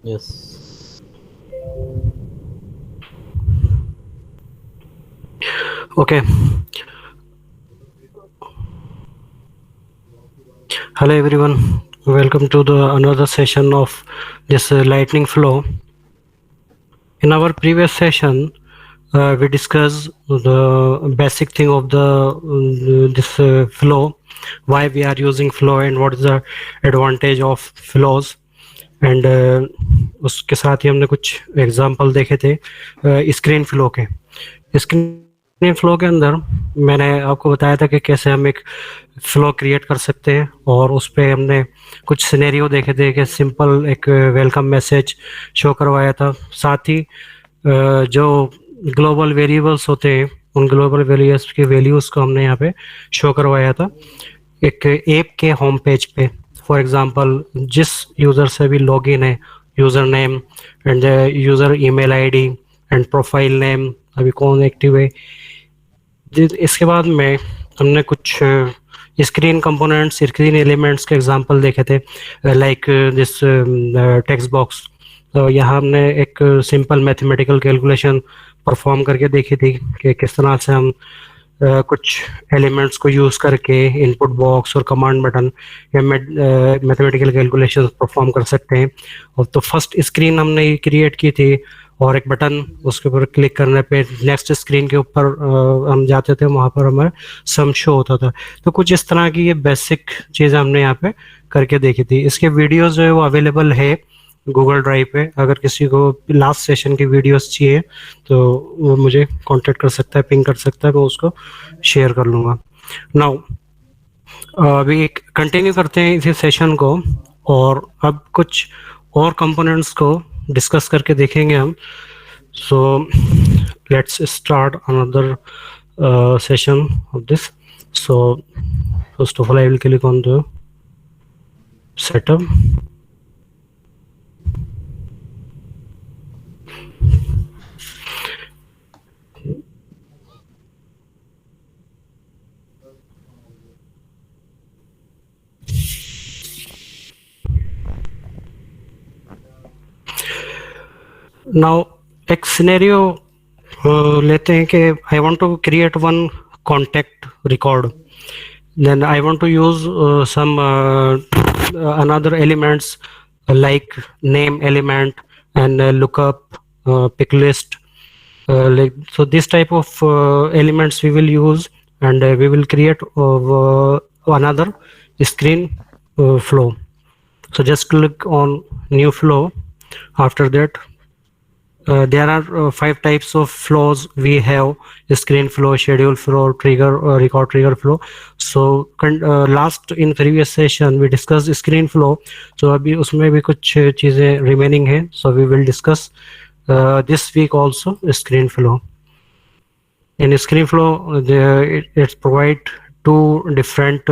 Yes. Okay. Hello everyone. Welcome to the another session of this lightning flow. In our previous session, we discussed the basic thing of the this flow, why we are using flow and what is the advantage of flows. And उसके साथ ही हमने कुछ example देखे थे screen flow के। Screen flow के अंदर मैंने आपको बताया था कि कैसे हम एक फ्लो क्रिएट कर सकते हैं, और उस पर हमने कुछ सिनेरियो देखे थे कि सिंपल एक वेलकम मैसेज शो करवाया था। साथ ही जो ग्लोबल वेरिएबल्स होते हैं उन ग्लोबल वेरिएबल्स की वैल्यूज़ को हमने यहाँ पे शो करवाया था एक ऐप के होम पेज पे। फॉर एग्जांपल जिस यूज़र से भी लॉगिन है, user name end user email ID and profile name, अभी कौन एक्टिव है। इसके बाद में हमने कुछ स्क्रीन कंपोनेंट्स, स्क्रीन एलिमेंट्स के एग्जांपल देखे थे, लाइक दिस टेक्स्ट बॉक्स। तो यहाँ हमने एक सिंपल मैथमेटिकल कैलकुलेशन परफॉर्म करके देखी थी कि किस तरह से हम कुछ एलिमेंट्स को यूज़ करके इनपुट बॉक्स और कमांड बटन या मैथमेटिकल कैलकुलेशन परफॉर्म कर सकते हैं। और तो फर्स्ट स्क्रीन हमने क्रिएट की थी, और एक बटन उसके ऊपर क्लिक करने पे नेक्स्ट स्क्रीन के ऊपर हम जाते थे, वहाँ पर हमारा सम शो होता था। तो कुछ इस तरह की ये बेसिक चीज़ हमने यहाँ पे करके देखी थी। इसके वीडियोस जो है वो अवेलेबल है गूगल ड्राइव पे। अगर किसी को लास्ट सेशन की वीडियोस चाहिए तो वो मुझे कांटेक्ट कर सकता है, पिंग कर सकता है, मैं उसको शेयर कर लूँगा। नाउ अभी कंटिन्यू करते हैं इसी सेशन को, और अब कुछ और कंपोनेंट्स को डिस्कस करके देखेंगे हम। So let's start another session of this. So first of all I will click on the setup. Now एक सिनेरियो लेते हैं कि I want to create one contact record, then I want to use some another elements like name element and lookup, pick list, like so this type of elements we will use, and we will create another screen flow. So just click on new flow. After that there are 5 types of flows we have: screen flow, schedule flow, trigger, record trigger flow. So last in previous session we discussed screen flow, so अभी उसमें भी कुछ चीज़ें remaining है, so we will discuss this week also screen flow. In screen flow it's provide two different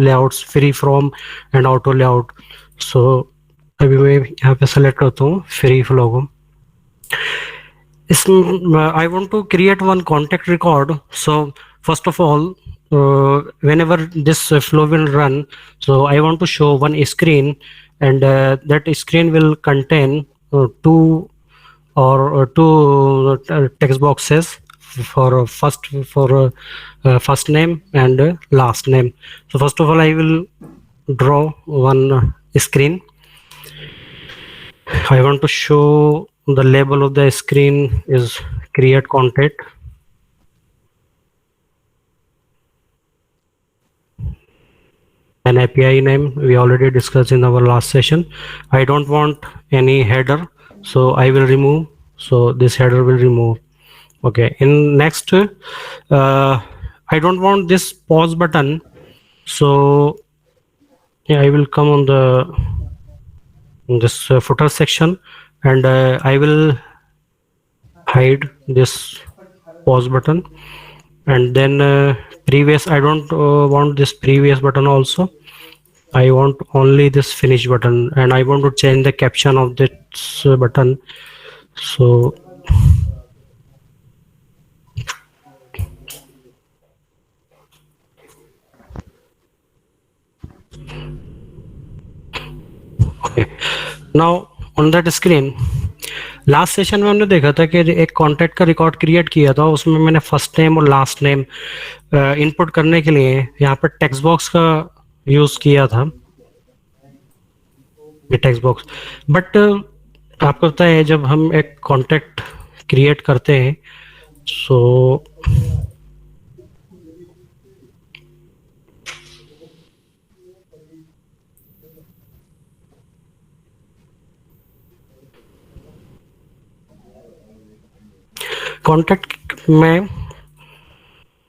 layouts, free form and auto layout. So अभी मैं यहाँ पे select करता हूँ free flow को. I want to create one contact record. So first of all, whenever this flow will run, so I want to show one screen, and that screen will contain two text boxes for first name and last name. So first of all, I will draw one screen. I want to show the label of the screen is create content. An API name we already discussed in our last session. I don't want any header, so I will remove. So this header will remove. Okay. In next, I don't want this pause button. So yeah, I will come on this footer section, and I will hide this pause button, and then previous I don't want this previous button also. I want only this finish button, and I want to change the caption of this button. So okay, now on that screen last session में हमने देखा था कि एक contact का record create किया था, उसमें मैंने फर्स्ट नेम और लास्ट नेम इनपुट करने के लिए यहाँ पर टेक्स्ट बॉक्स का यूज किया था, ये टेक्स्ट बॉक्स। बट आपको पता है जब हम एक कॉन्टैक्ट क्रिएट करते हैं सो कॉन्टैक्ट में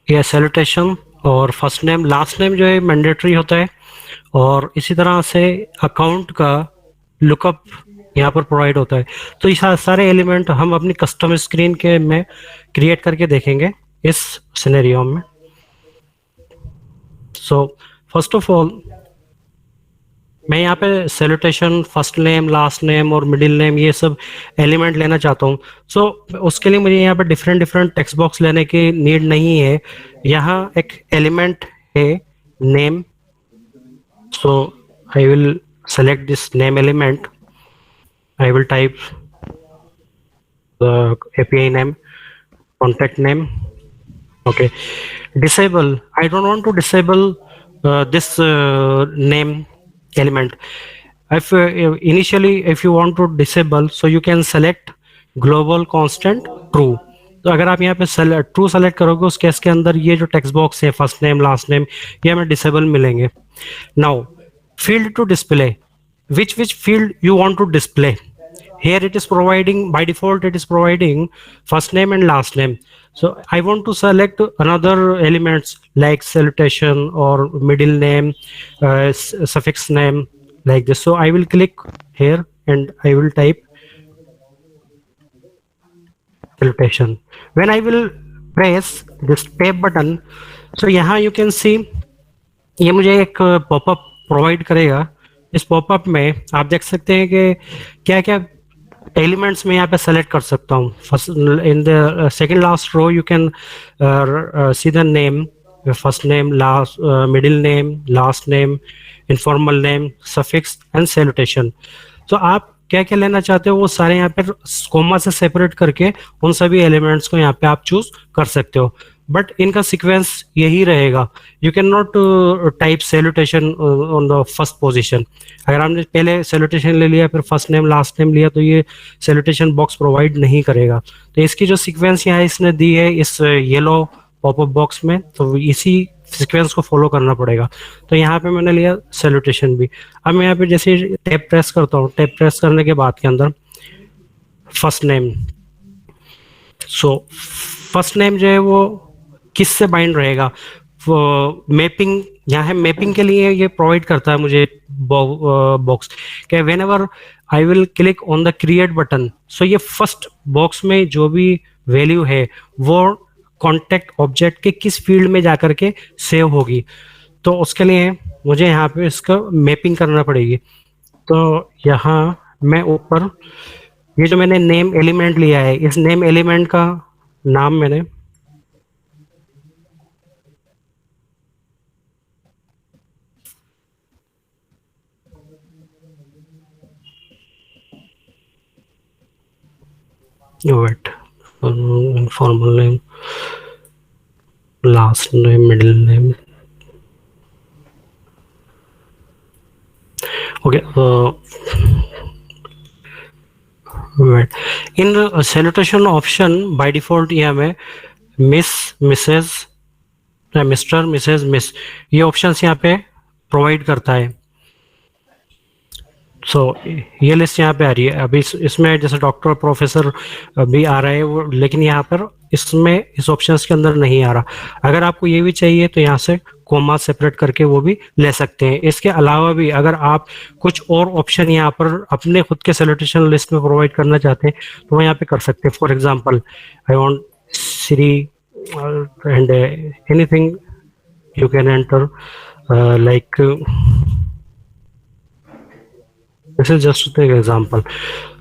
ये सैल्यूटेशन और फर्स्ट नेम लास्ट नेम जो है मैंडेटरी होता है, और इसी तरह से अकाउंट का लुकअप यहाँ पर प्रोवाइड होता है। तो ये सारे एलिमेंट हम अपनी कस्टम स्क्रीन के में क्रिएट करके देखेंगे इस सिनेरियो में। सो फर्स्ट ऑफ ऑल मैं यहाँ पे salutation, first name, last name और मिडिल नेम ये सब एलिमेंट लेना चाहता हूँ। सो उसके लिए मुझे यहाँ पे डिफरेंट डिफरेंट टेक्स्ट बॉक्स लेने की नीड नहीं है। यहाँ एक एलिमेंट है name, so I will select this name element. I will type the API name, contact name. Okay, disable. I don't want to disable this name element. If initially if you want to disable, so you can select global constant true. तो अगर आप यहाँ पे true select करोगे उस case के अंदर ये जो टेक्स्ट बॉक्स है फर्स्ट नेम लास्ट नेम ये हमें डिसेबल मिलेंगे। Now field to display, which field you want to display. Here it is providing, by default it is providing first name and last name. So I want to select another elements like salutation or middle name, suffix name like this. So I will click here and I will type salutation. When I will press this tab button, so यहाँ you can see ये मुझे एक popup provide करेगा। इस popup में आप देख सकते हैं कि क्या क्या एलिमेंट्स में यहाँ पे सेलेक्ट कर सकता हूँ। First in the second last row you can see the name, first name, last middle name, last name, informal name, suffix and salutation. तो आप क्या क्या लेना चाहते हो वो सारे यहाँ पे कोमा से सेपरेट करके उन सभी एलिमेंट्स को यहाँ पे आप चूज कर सकते हो, बट इनका सीक्वेंस यही रहेगा। You can not type salutation on the first position. अगर आपने पहले सैल्यूटेशन ले लिया फिर फर्स्ट नेम लास्ट नेम लिया तो ये सैल्यूटेशन बॉक्स प्रोवाइड नहीं करेगा। तो इसकी जो सीक्वेंस यहाँ इसने दी है इस येलो पॉपअप बॉक्स में, तो इसी सीक्वेंस को फॉलो करना पड़ेगा। तो यहाँ पे मैंने लिया सैल्यूटेशन भी। अब मैं यहाँ पे जैसे टैब प्रेस करता हूँ, टैब प्रेस करने के बाद के अंदर first name, so first name जो है वो किससे बाइंड रहेगा, मैपिंग यहाँ है। मैपिंग के लिए ये प्रोवाइड करता है मुझे बॉक्स कि whenever I will click on the create button, so ये फर्स्ट बॉक्स में जो भी वैल्यू है वो कॉन्टेक्ट ऑब्जेक्ट के किस फील्ड में जाकर के सेव होगी। तो उसके लिए मुझे यहाँ पे इसका मैपिंग करना पड़ेगी। तो यहाँ मैं ऊपर ये जो मैंने नेम एलिमेंट लिया है इस नेम एलिमेंट का नाम मैंने wait, formal name, last name, middle name. Okay, wait. In the salutation option by default ये हमें Miss, Mrs, Mr, Mrs, Miss ये ऑप्शंस यहाँ पे प्रोवाइड करता है। सो ये लिस्ट यहाँ पे आ रही है। अभी इसमें जैसे डॉक्टर, प्रोफेसर भी आ रहा है वो, लेकिन यहाँ पर इसमें इस ऑप्शंस के अंदर नहीं आ रहा। अगर आपको ये भी चाहिए तो यहाँ से कोमा सेपरेट करके वो भी ले सकते हैं। इसके अलावा भी अगर आप कुछ और ऑप्शन यहाँ पर अपने खुद के सैल्यूटेशन लिस्ट में प्रोवाइड करना चाहते हैं तो वो यहाँ पे कर सकते हैं। For example I want Siri and anything you can enter like this is just an example.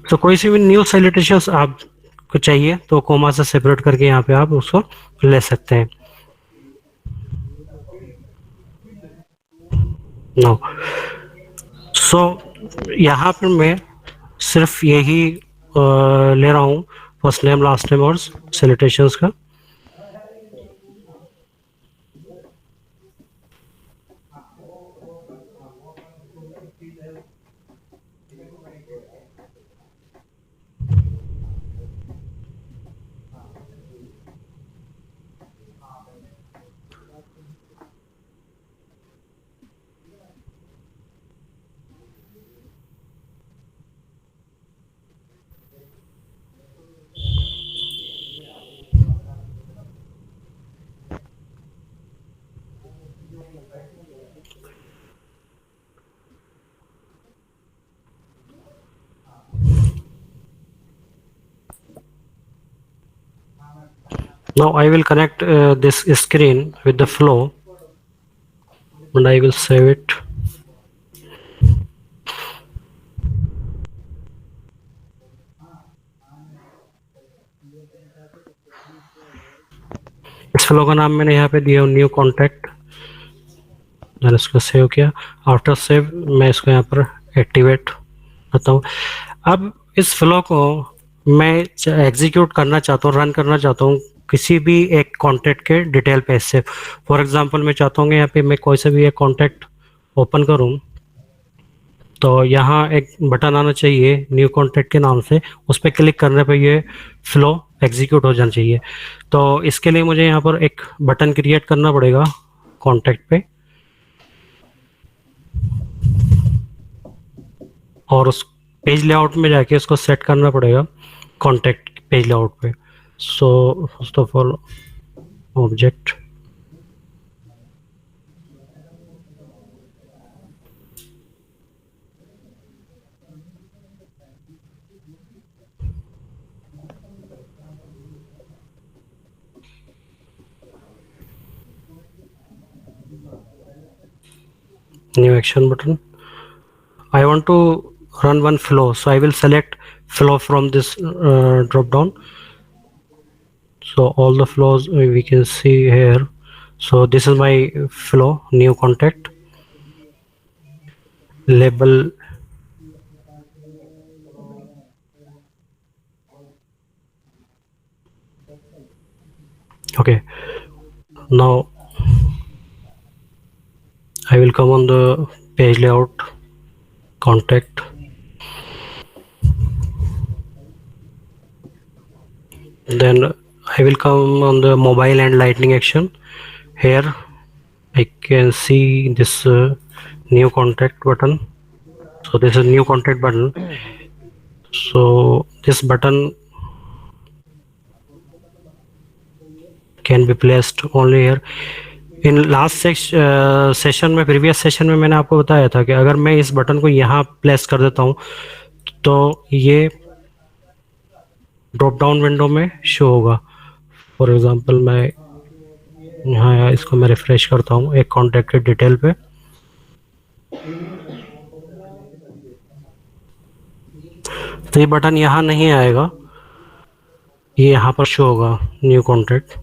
So कोई सी भी न्यू सैल्यूटेशंस आपको चाहिए तो कोमा से सेपरेट करके यहाँ पे आप उसको ले सकते हैं। Now so यहाँ पर मैं सिर्फ यही ले रहा हूँ, फर्स्ट नेम लास्ट नेम और सैल्यूटेशंस का। Now I will connect this screen with the flow and I will save it. इस फ्लो का नाम मैंने यहाँ पे दिया न्यू कॉन्टैक्ट, मैंने इसको सेव किया। आफ्टर सेव मैं इसको यहाँ पर एक्टिवेट करता हूँ। अब इस फ्लो को मैं एग्जीक्यूट करना चाहता हूँ, रन करना चाहता हूँ किसी भी एक कॉन्टैक्ट के डिटेल पेज से। फॉर एग्जांपल मैं चाहता हूँ यहाँ पे मैं कोई सा भी एक कॉन्टैक्ट ओपन करूँ, तो यहाँ एक बटन आना चाहिए न्यू कॉन्टैक्ट के नाम से, उस पर क्लिक करने पे ये फ्लो एग्जीक्यूट हो जाना चाहिए। तो इसके लिए मुझे यहाँ पर एक बटन क्रिएट करना पड़ेगा कॉन्टैक्ट पे, और उस पेज लेआउट में जाके इसको सेट करना पड़ेगा कॉन्टैक्ट पेज लेआउट पे। So first of all object, new action button. I want to run one flow, so I will select flow from this drop down. So all the flows we can see here. So this is my flow, new contact, label okay. Now I will come on the page layout, contact, then I will come on the mobile and lightning action. Here I can see this new contact button. So this is new contact button. So this button can be placed only here. In last session में, previous session में मैंने आपको बताया था कि अगर मैं इस बटन को यहाँ प्लेस कर देता हूँ तो ये ड्रॉप डाउन विंडो में शो होगा। फॉर एग्जांपल मैं यहाँ इसको मैं रिफ्रेश करता हूँ एक कॉन्टैक्ट के डिटेल पे, तो ये बटन यहाँ नहीं आएगा, ये यहाँ पर शो होगा न्यू कॉन्टैक्ट।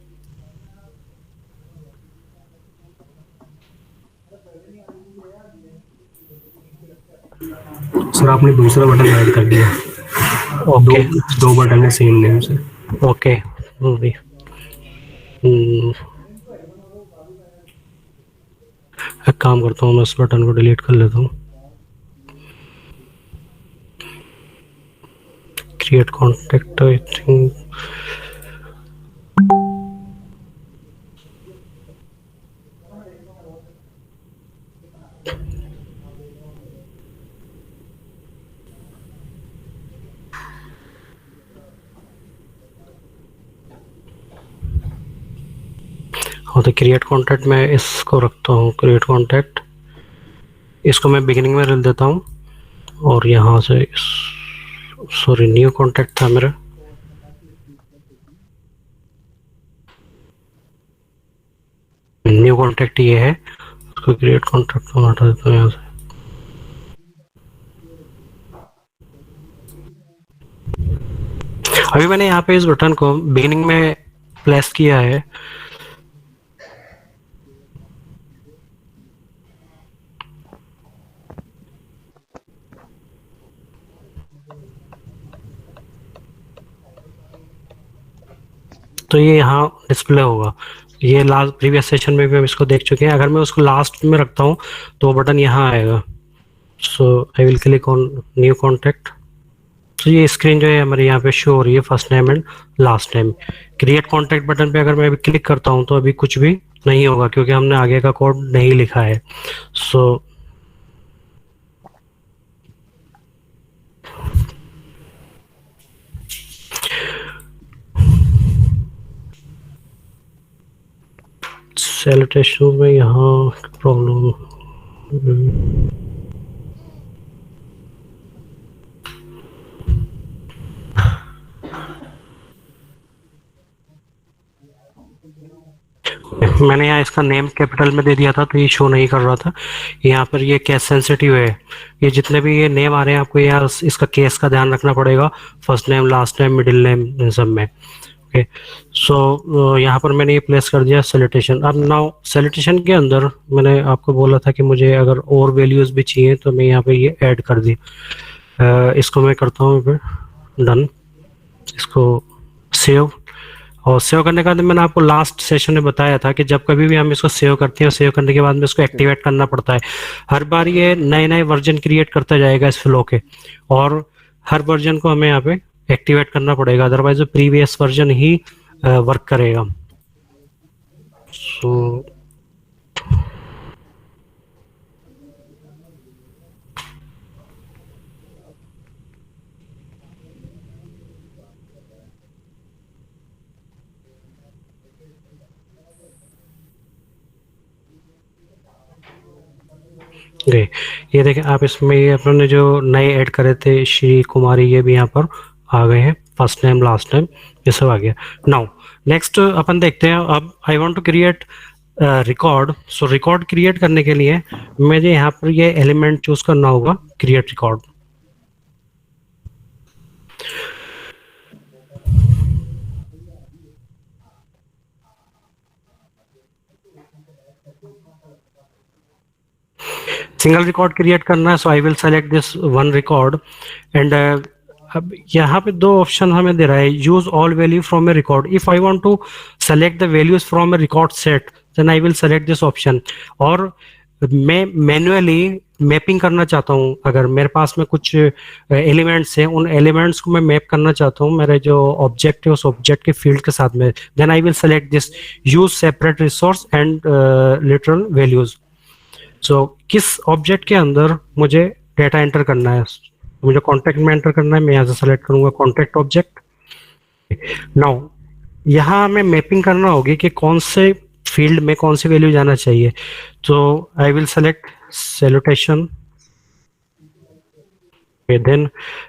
सर आपने दूसरा बटन ऐड कर दिया। ओके, दो बटन है सेम नेम से। ओके, एक काम करता हूँ मैं इस बटन को डिलीट कर लेता हूँ। क्रिएट कॉन्टैक्ट, आई थिंक और तो क्रिएट कॉन्टैक्ट में इसको रखता हूँ, क्रिएट कॉन्टैक्ट इसको मैं बिगिनिंग में रख देता हूँ, और यहाँ से सॉरी न्यू कॉन्टैक्ट था मेरा, न्यू कॉन्टैक्ट ये है, उसको क्रिएट कॉन्टैक्ट को हटा देता हूँ यहाँ से। अभी मैंने यहाँ पे इस बटन को बिगिनिंग में प्लेस किया है, तो ये यहाँ डिस्प्ले होगा। ये लास्ट प्रीवियस सेशन में भी हम इसको देख चुके हैं। अगर मैं उसको लास्ट में रखता हूँ तो वो बटन यहाँ आएगा। So I will click on new contact. तो ये स्क्रीन जो है हमारे यहाँ पे शो हो रही है, first name and last name. Create contact button पे अगर मैं अभी क्लिक करता हूँ तो अभी कुछ भी नहीं होगा क्योंकि हमने आगे का कोड नहीं लिखा है। सो सैलूटेशन में यहाँ प्रॉब्लम मैंने यहाँ इसका नेम कैपिटल में दे दिया था तो ये शो नहीं कर रहा था। यहाँ पर ये केस सेंसिटिव है। ये जितने भी ये नेम आ रहे हैं आपको यहाँ इसका केस का ध्यान रखना पड़ेगा, first name, last name, middle name, इन सब में। ओके, सो यहाँ पर मैंने ये प्लेस कर दिया सैल्यूटेशन। अब नाउ सैल्यूटेशन के अंदर मैंने आपको बोला था कि मुझे अगर और वैल्यूज भी चाहिए तो मैं यहाँ पे ये ऐड कर दी। इसको मैं करता हूँ डन, इसको सेव। और सेव करने के बाद मैंने आपको लास्ट सेशन में बताया था कि जब कभी भी हम इसको सेव करते हैं, सेव करने के बाद में इसको एक्टिवेट करना पड़ता है। हर बार ये नए नए वर्जन क्रिएट करता जाएगा इस फ्लो के, और हर वर्जन को हमें यहाँ पे एक्टिवेट करना पड़ेगा, अदरवाइज वो प्रीवियस वर्जन ही वर्क करेगा। सो गए। ये देखें आप, इसमें ये अपने जो नए ऐड करे थे श्री कुमारी, ये भी यहाँ पर आ गए हैं, फर्स्ट नेम, लास्ट नेम, ये सब आ गया। नाउ नेक्स्ट अपन देखते हैं। अब I want to create record. So record create करने के लिए मुझे यहाँ पर ये एलिमेंट चूज करना होगा, create record. Single record create करना है, so I will select this one record and अब यहाँ पे दो ऑप्शन हमें दे रहा है, use all value from a record. If I want to select the values from a record set then I will select this option. और मैं मैन्युअली मैपिंग करना चाहता हूँ, अगर मेरे पास में कुछ एलिमेंट्स हैं, उन एलिमेंट्स को मैं मैप करना चाहता हूँ मेरे जो ऑब्जेक्ट है उस ऑब्जेक्ट के फील्ड के साथ में, then I will select this use separate resource and literal values. So किस ऑब्जेक्ट के अंदर मुझे डेटा एंटर करना है, मुझे कॉन्टेक्ट में एंटर करना है, मैं यहाँ से सेलेक्ट करूंगा कॉन्टेक्ट ऑब्जेक्ट। नाउ यहाँ हमें मैपिंग करना होगी कि कौन से फील्ड में कौन सी वैल्यू जाना चाहिए। तो I will select salutation, then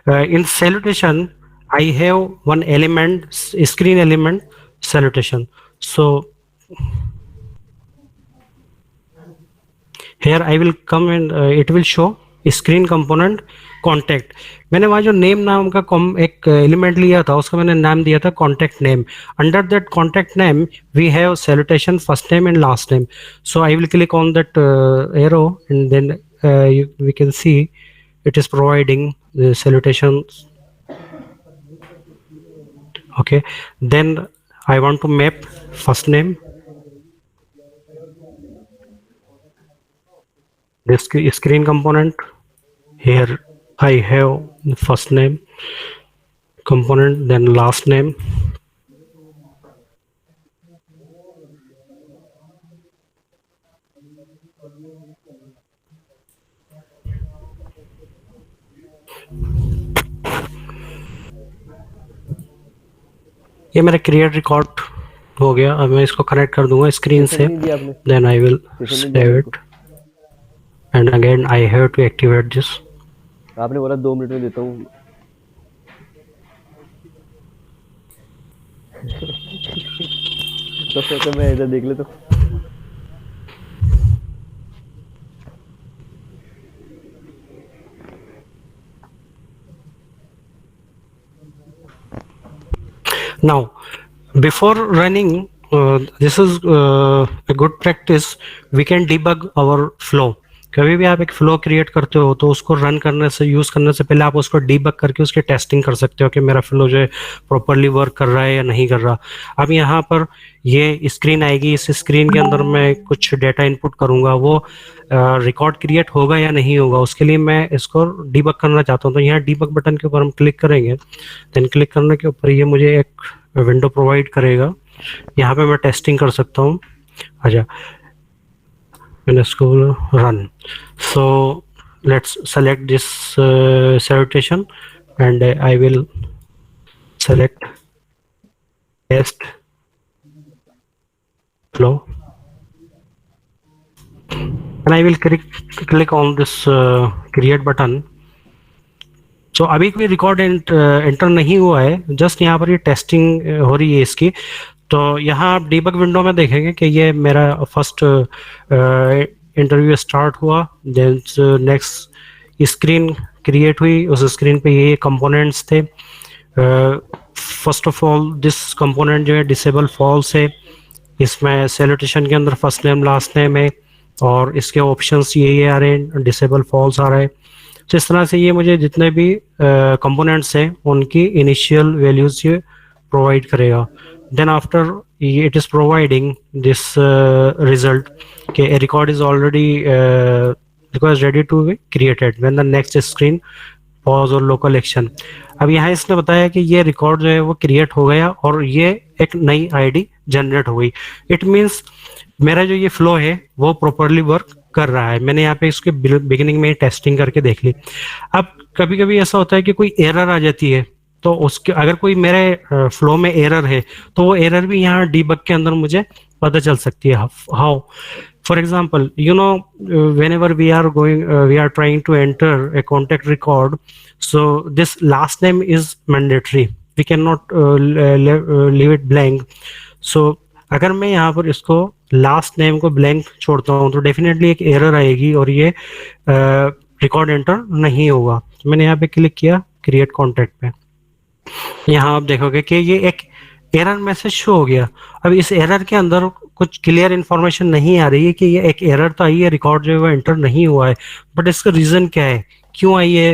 in salutation I have one element, screen element salutation. So here I will come and it will show screen component contact। मैंने वहाँ जो नेम नाम का एक एलिमेंट लिया था उसका मैंने नाम दिया था contact name। Under that contact name we have salutation first name and last name। So I will click on that arrow and then we can see it is providing the salutation। Okay, then I want to map first name, this screen component. Here I have the first name component, then last name, ये मेरा create record हो गया। अब मैं इसको connect कर दूंगा screen से, then I will save it and again I have to activate this। आपने बोला 2 मिनट में देता हूँ। तो फिर मैं इधर देख लेता हूँ। Now before running this is a good practice, we can debug our flow। कभी भी आप एक फ्लो क्रिएट करते हो तो उसको रन करने से, यूज करने से पहले आप उसको डीबग करके उसकी टेस्टिंग कर सकते हो कि मेरा फ्लो जो है प्रॉपरली वर्क कर रहा है या नहीं कर रहा। अब यहाँ पर ये स्क्रीन आएगी, इस स्क्रीन के अंदर मैं कुछ डेटा इनपुट करूंगा, वो रिकॉर्ड क्रिएट होगा या नहीं होगा, उसके लिए मैं इसको डीबग करना चाहता हूँ। तो यहाँ डीबग बटन के ऊपर हम क्लिक करेंगे, देन क्लिक करने के ऊपर ये मुझे एक विंडो प्रोवाइड करेगा। यहाँ पे मैं टेस्टिंग कर सकता हूँ। अच्छा, मैंने इसको run. So let's select this salutation and I will select test flow and I will click on this create button. सो अभी कोई रिकॉर्ड एंटर नहीं हुआ है, जस्ट यहाँ पर ये टेस्टिंग हो रही है इसकी। तो यहाँ आप डीबग विंडो में देखेंगे कि ये मेरा फर्स्ट इंटरव्यू स्टार्ट हुआ, देन नेक्स्ट स्क्रीन क्रिएट हुई, उस स्क्रीन पे ये कंपोनेंट्स थे। First of all this component जो है डिसेबल फॉल्स है, इसमें सैल्यूटेशन के अंदर फर्स्ट नेम लास्ट नेम है और इसके ऑप्शंस यही आ रहे हैं, डिसेबल फॉल्स आ रहा है। तो इस तरह से ये मुझे जितने भी कंपोनेंट्स हैं उनकी इनिशियल वैल्यूज ये प्रोवाइड करेगा। Then after it is providing this result के a record is already ready to be created when the next screen pause और local action। अब यहाँ इसने बताया कि ये रिकॉर्ड जो है वो क्रिएट हो गया और ये एक नई आईडी जनरेट हो गई। इट मीन्स मेरा जो ये फ्लो है वो प्रॉपरली वर्क कर रहा है। मैंने यहाँ पे इसके बिगिनिंग में टेस्टिंग करके देख ली। अब कभी कभी ऐसा होता है कि कोई एरर आ जाती है, तो उसके अगर कोई मेरे फ्लो में एरर है तो वो एरर भी यहाँ डीबग के अंदर मुझे पता चल सकती है। How, for example you know whenever we are trying to enter a contact record, so this last name is mandatory, we cannot leave it blank। so अगर मैं यहाँ पर इसको लास्ट नेम को ब्लैंक छोड़ता हूँ तो डेफिनेटली एक एरर आएगी और ये रिकॉर्ड एंटर नहीं होगा। मैंने यहाँ पे क्लिक किया क्रिएट कॉन्टैक्ट पे, यहाँ आप देखोगे कि ये एक एरर मैसेज शो हो गया। अब इस एरर के अंदर कुछ क्लियर इन्फॉर्मेशन नहीं आ रही है कि ये एक एरर तो आई है, रिकॉर्ड जो है वो एंटर नहीं हुआ है, बट इसका रीजन क्या है, क्यों आई है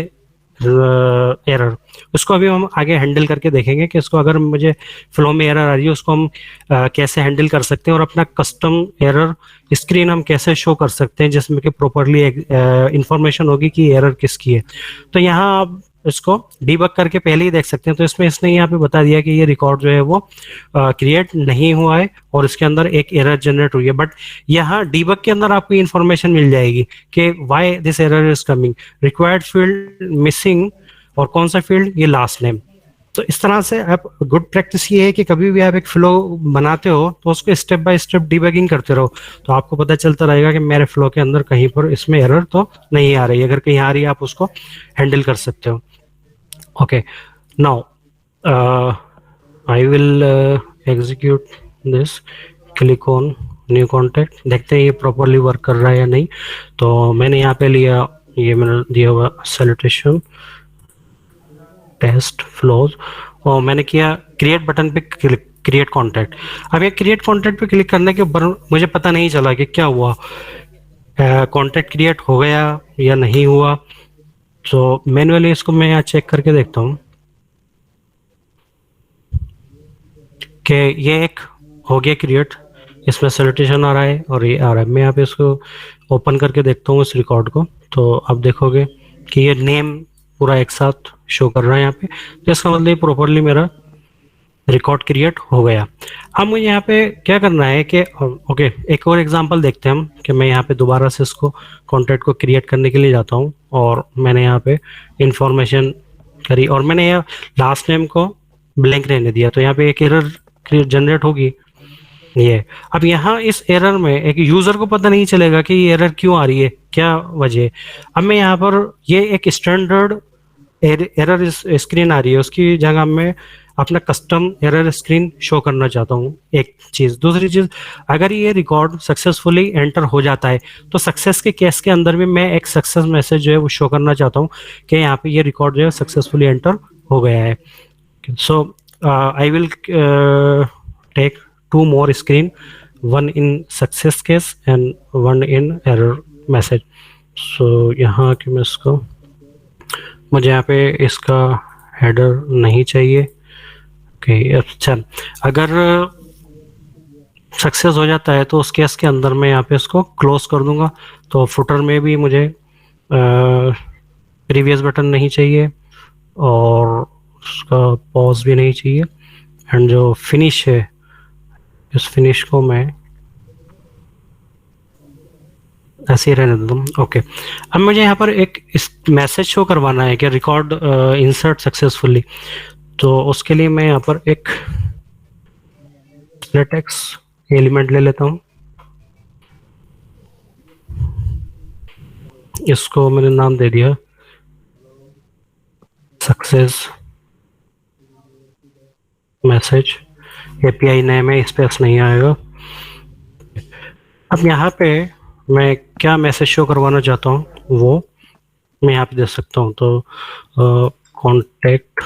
एरर, उसको अभी हम आगे हैंडल करके देखेंगे कि इसको अगर मुझे फ्लो में एरर आ रही है उसको हम कैसे हैंडल कर सकते हैं और अपना कस्टम एरर स्क्रीन हम कैसे शो कर सकते हैं जिसमें कि प्रॉपरली इंफॉर्मेशन होगी कि एरर किसकी है। तो यहाँ आप इसको डीबग करके पहले ही देख सकते हैं। तो इसमें इसने यहाँ पे बता दिया कि ये रिकॉर्ड जो है वो क्रिएट नहीं हुआ है और इसके अंदर एक एरर जनरेट हुई है, बट यहाँ डीबग के अंदर आपको इन्फॉर्मेशन मिल जाएगी कि why this error is coming, required field missing और कौन सा फील्ड, ये लास्ट नेम। तो इस तरह से आप गुड प्रैक्टिस ये है कि कभी भी आप एक फ्लो बनाते हो तो उसको स्टेप बाय स्टेप डीबगिंग करते रहो, तो आपको पता चलता रहेगा कि मेरे फ्लो के अंदर कहीं पर इसमें एरर तो नहीं आ रही। अगर कहीं आ रही है आप उसको हैंडल कर सकते हो। Okay, now I will execute this, click on new contact, देखते हैं ये प्रॉपरली वर्क कर रहा है या नहीं। तो मैंने यहाँ पे लिया, ये मैंने दिया हुआ सैल्यूटेशन टेस्ट फ्लोज और मैंने किया क्रिएट बटन पे क्लिक, क्रिएट कॉन्टैक्ट। अब ये क्रिएट कॉन्टैक्ट पे क्लिक करने के ऊपर मुझे पता नहीं चला कि क्या हुआ, कॉन्टैक्ट क्रिएट हो गया या नहीं हुआ। तो मैन्युअली इसको मैं यहाँ चेक करके देखता हूँ कि ये एक हो गया क्रिएट, इसमें सैल्यूटेशन आ रहा है और ये आ रहा है। मैं यहाँ पे इसको ओपन करके देखता हूँ इस रिकॉर्ड को, तो आप देखोगे कि ये नेम पूरा एक साथ शो कर रहा है यहाँ पे, तो इसका मतलब प्रॉपरली मेरा रिकॉर्ड क्रिएट हो गया। अब मुझे यहाँ पे क्या करना है कि ओके, एक और एग्जांपल देखते हैं हम कि मैं यहाँ पे दोबारा से इसको कॉन्टैक्ट को क्रिएट करने के लिए जाता हूँ और मैंने यहाँ पे इंफॉर्मेशन करी और मैंने यहाँ लास्ट नेम को ब्लैंक रहने दिया, तो यहाँ पे एक एरर जनरेट होगी ये। अब यहाँ इस एरर में एक यूजर को पता नहीं चलेगा कि ये एरर क्यों आ रही है, क्या वजह। अब मैं यहाँ पर ये एक स्टैंडर्ड एरर स्क्रीन आ रही है, उसकी जगह मैं अपना कस्टम एरर स्क्रीन शो करना चाहता हूँ, एक चीज। दूसरी चीज, अगर ये रिकॉर्ड सक्सेसफुली एंटर हो जाता है तो सक्सेस के केस के अंदर भी मैं एक सक्सेस मैसेज जो है वो शो करना चाहता हूँ कि यहाँ पे ये रिकॉर्ड जो है सक्सेसफुली एंटर हो गया है। So I will take 2 more screen, one in success case and one in error message। सो यहाँ कि मैं इसको, मुझे यहाँ पे इसका हेडर नहीं चाहिए। ओके अच्छा, अगर सक्सेस हो जाता है तो उस केस के अंदर मैं यहाँ पे इसको क्लोज कर दूंगा। तो फुटर में भी मुझे प्रीवियस बटन नहीं चाहिए और उसका पॉज भी नहीं चाहिए। एंड जो फिनिश है, इस फिनिश को मैं ऐसे ही रहने देता हूँ। ओके, अब मुझे यहाँ पर एक इस मैसेज शो करवाना है कि रिकॉर्ड इंसर्ट सक्सेसफुली। तो उसके लिए मैं यहाँ पर एक टेक्स्ट एलिमेंट ले लेता हूँ। इसको मैंने नाम दे दिया सक्सेस मैसेज। एपीआई नेम है, स्पेस नहीं आएगा। अब यहाँ पे मैं क्या मैसेज शो करवाना चाहता हूँ वो मैं यहाँ पे दे सकता हूँ। तो कॉन्टेक्ट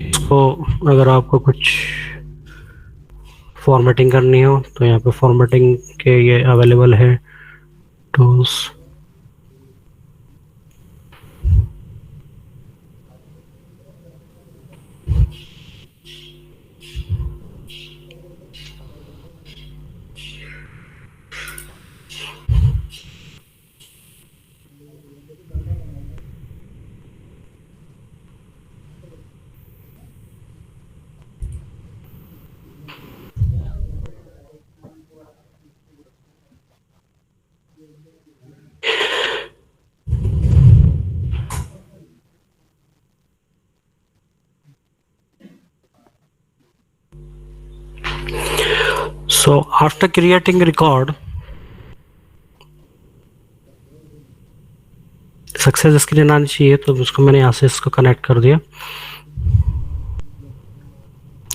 इसको, अगर आपको कुछ फॉर्मेटिंग करनी हो तो यहाँ पे फॉर्मेटिंग के ये अवेलेबल है tools. So after creating record, success screen आनी चाहिए, तो उसको मैंने यहाँ से इसको कनेक्ट कर दिया।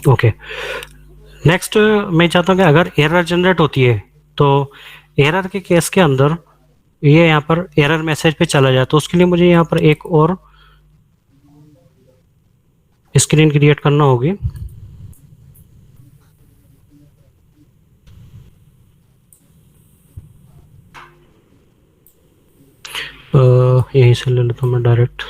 ओके, नेक्स्ट मैं चाहता हूँ कि अगर एरर जनरेट होती है तो एरर के केस के अंदर ये यहाँ पर एरर मैसेज पे चला जाए। तो उसके लिए मुझे यहाँ पर एक और स्क्रीन क्रिएट करना होगी। यहीं से ले लेता हूँ मैं डायरेक्ट।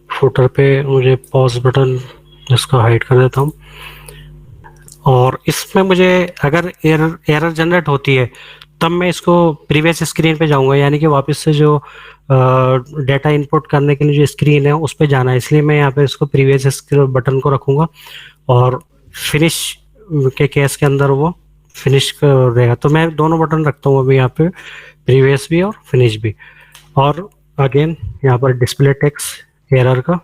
फुटर पे मुझे पॉज बटन, इसको हाइड कर देता हूँ। और इसमें मुझे अगर एरर जनरेट होती है तब मैं इसको प्रीवियस स्क्रीन पे जाऊंगा, यानी कि वापस से जो डेटा इनपुट करने के लिए जो स्क्रीन है उस पे जाना है। इसलिए मैं यहाँ पे इसको प्रीवियस बटन को रखूंगा और फिनिश के केस के अंदर वो फिनिश रहेगा। तो मैं दोनों बटन रखता हूँ अभी यहाँ पे, प्रीवियस भी और फिनिश भी। और अगेन यहाँ पर डिस्प्ले टेक्स्ट एरर का,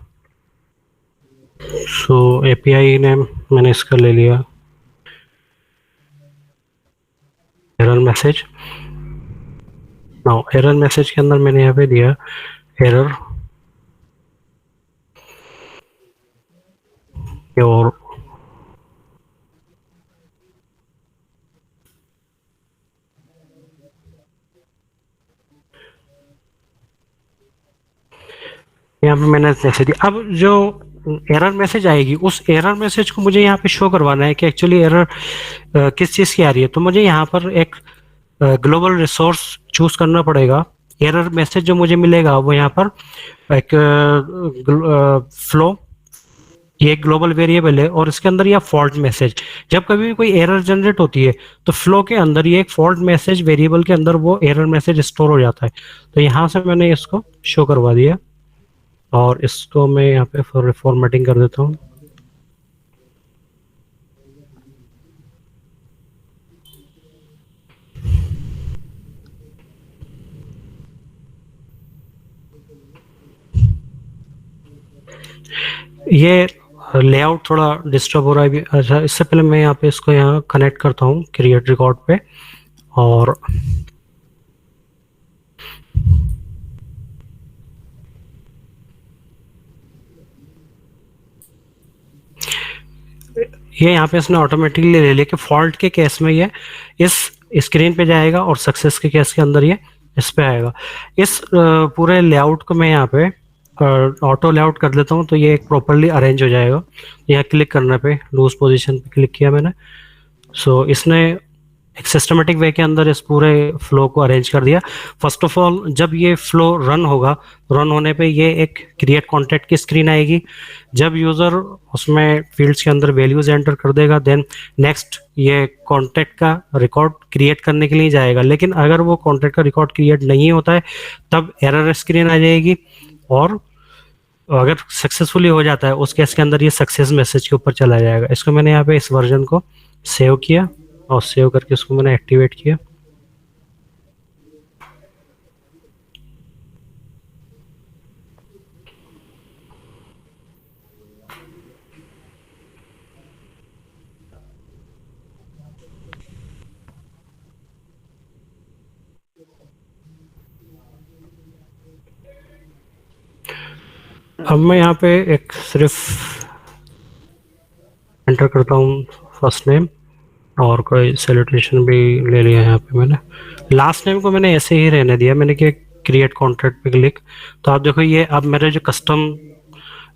सो एपीआई नेम मैंने इसका ले लिया error message. Now error message के अंदर मैंने यहाँ पे दिया एरर और यहाँ पे मैंने जैसे दिया। अब जो एरर मैसेज आएगी उस एरर मैसेज को मुझे यहाँ पे शो करवाना है कि एक्चुअली एरर किस चीज़ की आ रही है। तो मुझे यहाँ पर एक ग्लोबल रिसोर्स चूज करना पड़ेगा। एरर मैसेज जो मुझे मिलेगा वो यहाँ पर एक फ्लो, ये एक ग्लोबल वेरिएबल है और इसके अंदर यह फॉल्ट मैसेज। जब कभी भी कोई एरर जनरेट होती है तो फ्लो के अंदर ये एक फॉल्ट मैसेज वेरिएबल के अंदर वो एरर मैसेज स्टोर हो जाता है। तो यहाँ से मैंने इसको शो करवा दिया और इसको मैं यहाँ पे फॉर्मेटिंग कर देता हूँ। ये लेआउट थोड़ा डिस्टर्ब हो रहा है। अच्छा, इससे पहले मैं यहाँ पे इसको यहाँ कनेक्ट करता हूँ क्रिएट रिकॉर्ड पे और ये यहाँ पे इसने ऑटोमेटिकली ले लिया कि फॉल्ट के केस में ये इस स्क्रीन पे जाएगा और सक्सेस के केस के अंदर ये इस पे आएगा। इस पूरे लेआउट को मैं यहाँ पे ऑटो लेआउट कर देता हूँ तो ये एक प्रॉपरली अरेंज हो जाएगा। यहाँ क्लिक करने पे लूज पोजीशन पे क्लिक किया मैंने, सो इसने एक सिस्टमेटिक वे के अंदर इस पूरे फ्लो को अरेंज कर दिया। फर्स्ट ऑफ ऑल जब ये फ्लो रन होगा, रन होने पे ये एक क्रिएट कॉन्टैक्ट की स्क्रीन आएगी। जब यूज़र उसमें फील्ड्स के अंदर वैल्यूज एंटर कर देगा, देन नेक्स्ट ये कॉन्टैक्ट का रिकॉर्ड क्रिएट करने के लिए जाएगा। लेकिन अगर वो कॉन्टैक्ट का रिकॉर्ड क्रिएट नहीं होता है तब एरर स्क्रीन आ जाएगी, और अगर सक्सेसफुली हो जाता है उस केस के अंदर ये सक्सेस मैसेज के ऊपर चला जाएगा। इसको मैंने यहाँ पे इस वर्जन को सेव किया और सेव करके उसको मैंने एक्टिवेट किया। अब मैं यहाँ पे एक सिर्फ एंटर करता हूँ फर्स्ट नेम, और कोई सैल्यूटेशन भी ले लिया यहाँ पे मैंने। लास्ट नेम को मैंने ऐसे ही रहने दिया, मैंने कि क्रिएट कॉन्ट्रैक्ट पे क्लिक। तो आप देखो ये अब मेरे जो कस्टम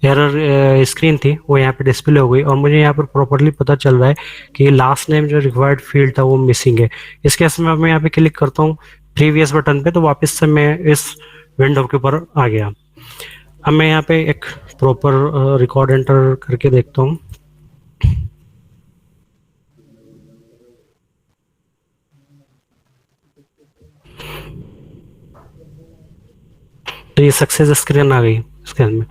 एरर स्क्रीन थी वो यहाँ पे डिस्प्ले हो गई, और मुझे यहाँ पर प्रॉपरली पता चल रहा है कि लास्ट नेम जो रिक्वायर्ड फील्ड था वो मिसिंग है। इस केस में अब मैं यहाँ पे क्लिक करता हूँ प्रीवियस बटन पे, तो वापस से मैं इस विंडो के ऊपर आ गया। अब मैं यहाँ पे एक प्रॉपर रिकॉर्ड एंटर करके देखता हूँ। तो ये सक्सेस स्क्रीन आ गई इसके में,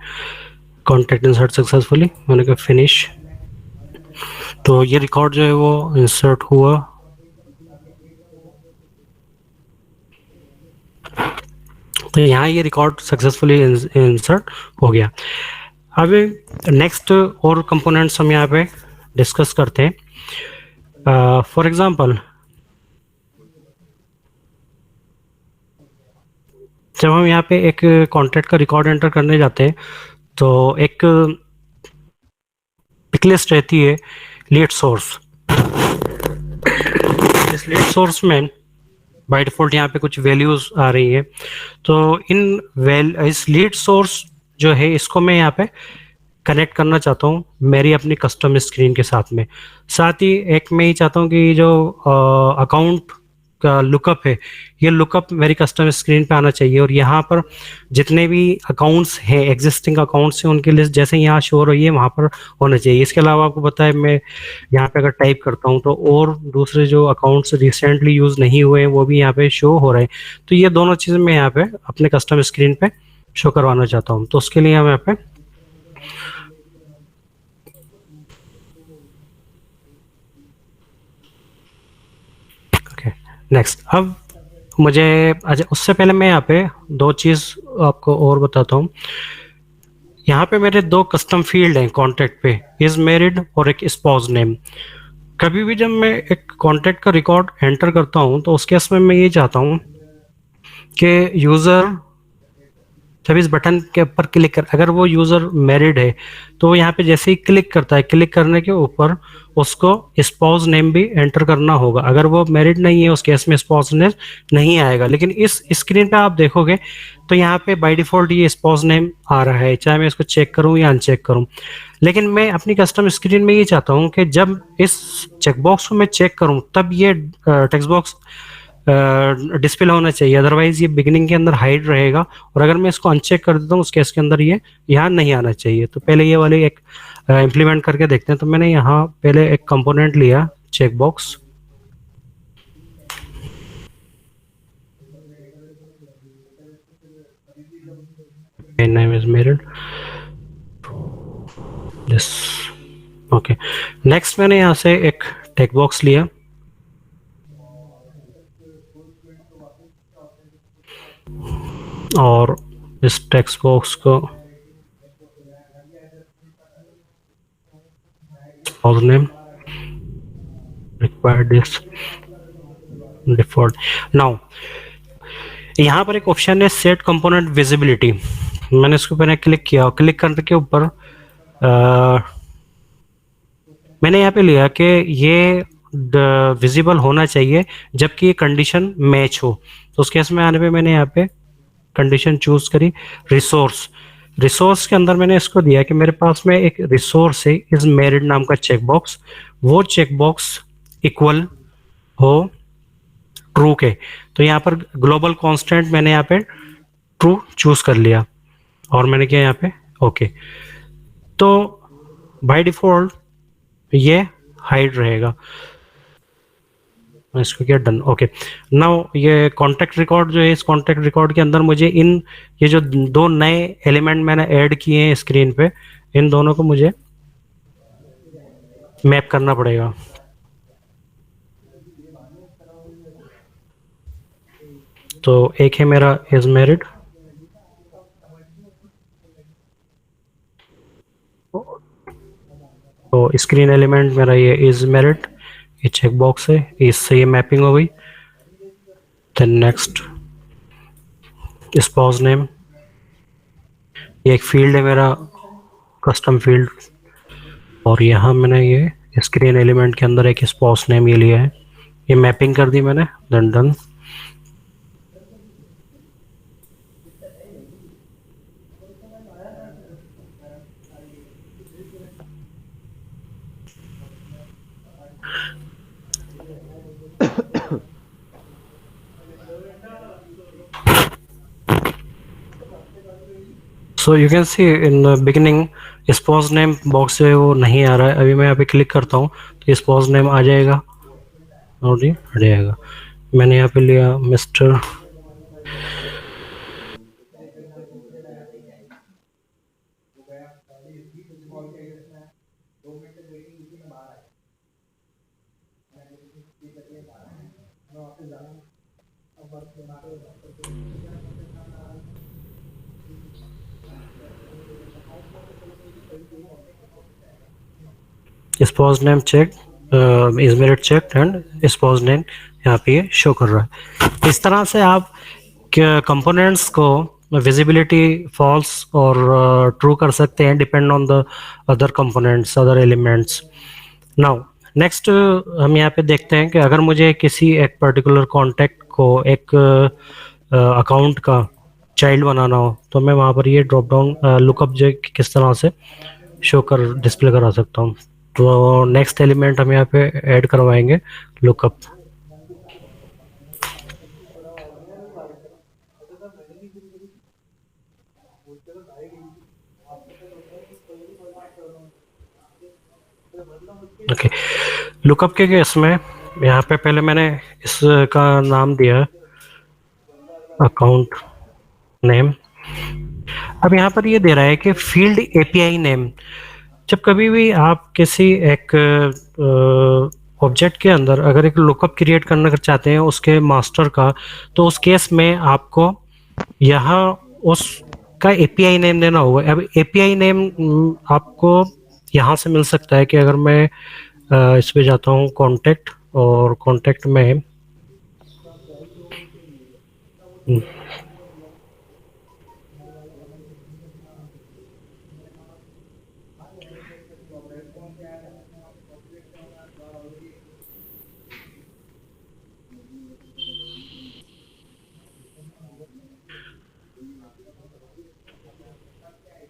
कॉन्टैक्ट इंसर्ट सक्सेसफुली, मैंने कहा फिनिश। तो ये रिकॉर्ड जो है वो इंसर्ट हुआ। तो यहाँ ये रिकॉर्ड सक्सेसफुली इंसर्ट हो गया। अब नेक्स्ट और कंपोनेंट्स हम यहाँ पे डिस्कस करते हैं। फॉर एग्जांपल जब हम यहाँ पे एक कॉन्टैक्ट का रिकॉर्ड एंटर करने जाते हैं तो एक पिक लिस्ट रहती है लीड सोर्स। इस लीड सोर्स में बाय डिफॉल्ट यहाँ पे कुछ वैल्यूज आ रही है। तो इस लीड सोर्स जो है इसको मैं यहाँ पे कनेक्ट करना चाहता हूँ मेरी अपनी कस्टम स्क्रीन के साथ में। साथ ही एक मैं ही चाहता हूँ कि जो अकाउंट का लुकअप है ये लुकअप मेरी कस्टम स्क्रीन पे आना चाहिए, और यहाँ पर जितने भी अकाउंट्स हैं एग्जिस्टिंग अकाउंट्स हैं उनकी लिस्ट जैसे यहाँ शो हो रही है वहाँ पर होना चाहिए। इसके अलावा आपको पता है मैं यहाँ पे अगर टाइप करता हूँ तो और दूसरे जो अकाउंट्स रिसेंटली यूज़ नहीं हुए हैं वो भी यहाँ पे शो हो रहे हैं। तो ये दोनों चीज़ें मैं यहाँ पे अपने कस्टम स्क्रीन पे शो करवाना चाहता हूँ। तो उसके लिए हम यहाँ पे नेक्स्ट, अब मुझे अच्छा उससे पहले मैं यहाँ पे दो चीज़ आपको और बताता हूँ। यहाँ पे मेरे दो कस्टम फील्ड हैं कॉन्टैक्ट पे, इज मैरिड और एक स्पाउस नेम। कभी भी जब मैं एक कॉन्टैक्ट का रिकॉर्ड एंटर करता हूँ तो उस केस में मैं ये चाहता हूँ कि यूज़र जब इस बटन के ऊपर क्लिक कर, अगर वो यूज़र मैरिड है तो यहाँ पे जैसे ही क्लिक करता है क्लिक करने के ऊपर उसको स्पाउस नेम भी एंटर करना होगा। अगर वो मैरिड नहीं है उस केस में स्पाउस नेम नहीं आएगा। लेकिन इस स्क्रीन पे आप देखोगे तो यहाँ पे बाय डिफॉल्ट ये स्पाउस नेम आ रहा है, चाहे मैं इसको चेक करूँ या अनचेक करूँ। लेकिन मैं अपनी कस्टम स्क्रीन में ये चाहता हूँ कि जब इस चेकबॉक्स को मैं चेक करूँ तब ये टेक्स्ट बॉक्स डिस्प्ले होना चाहिए, अदरवाइज ये बिगिनिंग के अंदर हाइड रहेगा। और अगर मैं इसको अनचेक कर देता हूँ उस केस के अंदर ये यहाँ नहीं आना चाहिए। तो पहले ये वाले एक इम्प्लीमेंट करके देखते हैं। तो मैंने यहाँ पहले एक कंपोनेंट लिया check box, name is married this, okay. Next मैंने यहाँ से एक टेक्स्ट बॉक्स लिया और इस टेक्स्ट बॉक्स को spouse name required this, default. Now यहाँ पर एक ऑप्शन है सेट कंपोनेंट विजिबिलिटी। मैंने इसके ऊपर क्लिक किया और क्लिक करने के ऊपर मैंने यहाँ पे लिया कि ये विजिबल होना चाहिए जबकि ये कंडीशन मैच हो। तो उस केस में आने पे मैंने यहाँ पे कंडीशन चूज करी रिसोर्स। रिसोर्स के अंदर मैंने इसको दिया कि मेरे पास में एक रिसोर्स है इज मेरिड नाम का चेकबॉक्स, वो चेकबॉक्स इक्वल हो ट्रू के। तो यहाँ पर ग्लोबल कांस्टेंट मैंने यहाँ पे ट्रू चूज कर लिया और मैंने किया यहाँ पे ओके। तो बाय डिफॉल्ट ये हाइड रहेगा। मैं इसको किया डन ओके। नाउ ये कॉन्टेक्ट रिकॉर्ड जो है, इस कॉन्टेक्ट रिकॉर्ड के अंदर मुझे ये जो दो नए एलिमेंट मैंने ऐड किए हैं स्क्रीन पे, इन दोनों को मुझे मैप करना पड़ेगा। तो एक है मेरा इज मैरिड, तो स्क्रीन एलिमेंट मेरा ये इज मैरिड, ये चेक बॉक्स है, इससे ये मैपिंग हो गई। देन नेक्स्ट स्पाउस नेम, ये एक फील्ड है मेरा कस्टम फील्ड, और यहाँ मैंने ये स्क्रीन एलिमेंट के अंदर एक स्पाउस नेम ये लिया है, ये मैपिंग कर दी मैंने। Then done. So you can see in the beginning spouse name box है वो नहीं आ रहा है। अभी मैं यहाँ पे क्लिक करता हूँ तो स्पाउस नेम आ जाएगा और ये आ जाएगा। मैंने यहाँ पे लिया Mr, spouse name check is married check and spouse name यहाँ पे ये शो कर रहा है। इस तरह से आप कंपोनेंट्स को विजिबिलिटी फॉल्स और ट्रू कर सकते हैं depend on the other components, other elements. Now next हम यहाँ पे देखते हैं कि अगर मुझे किसी एक पर्टिकुलर कॉन्टैक्ट को एक अकाउंट का चाइल्ड बनाना हो तो मैं वहाँ पर ये ड्रॉप डाउन लुकअप जो किस तरह से शो कर डिस्प्ले करा सकता हूँ। तो नेक्स्ट एलिमेंट हम यहाँ पे ऐड करवाएंगे लुकअप। ओके, लुकअप के केस में यहाँ पे पहले मैंने इसका नाम दिया अकाउंट नेम। अब यहाँ पर ये दे रहा है कि फील्ड एपीआई नेम। जब कभी भी आप किसी एक ऑब्जेक्ट के अंदर अगर एक लुकअप क्रिएट करना चाहते हैं उसके मास्टर का, तो उस केस में आपको यहाँ उसका एपीआई नेम देना होगा। अब एपीआई नेम आपको यहाँ से मिल सकता है कि अगर मैं इस पे जाता हूँ कॉन्टेक्ट, और कॉन्टेक्ट में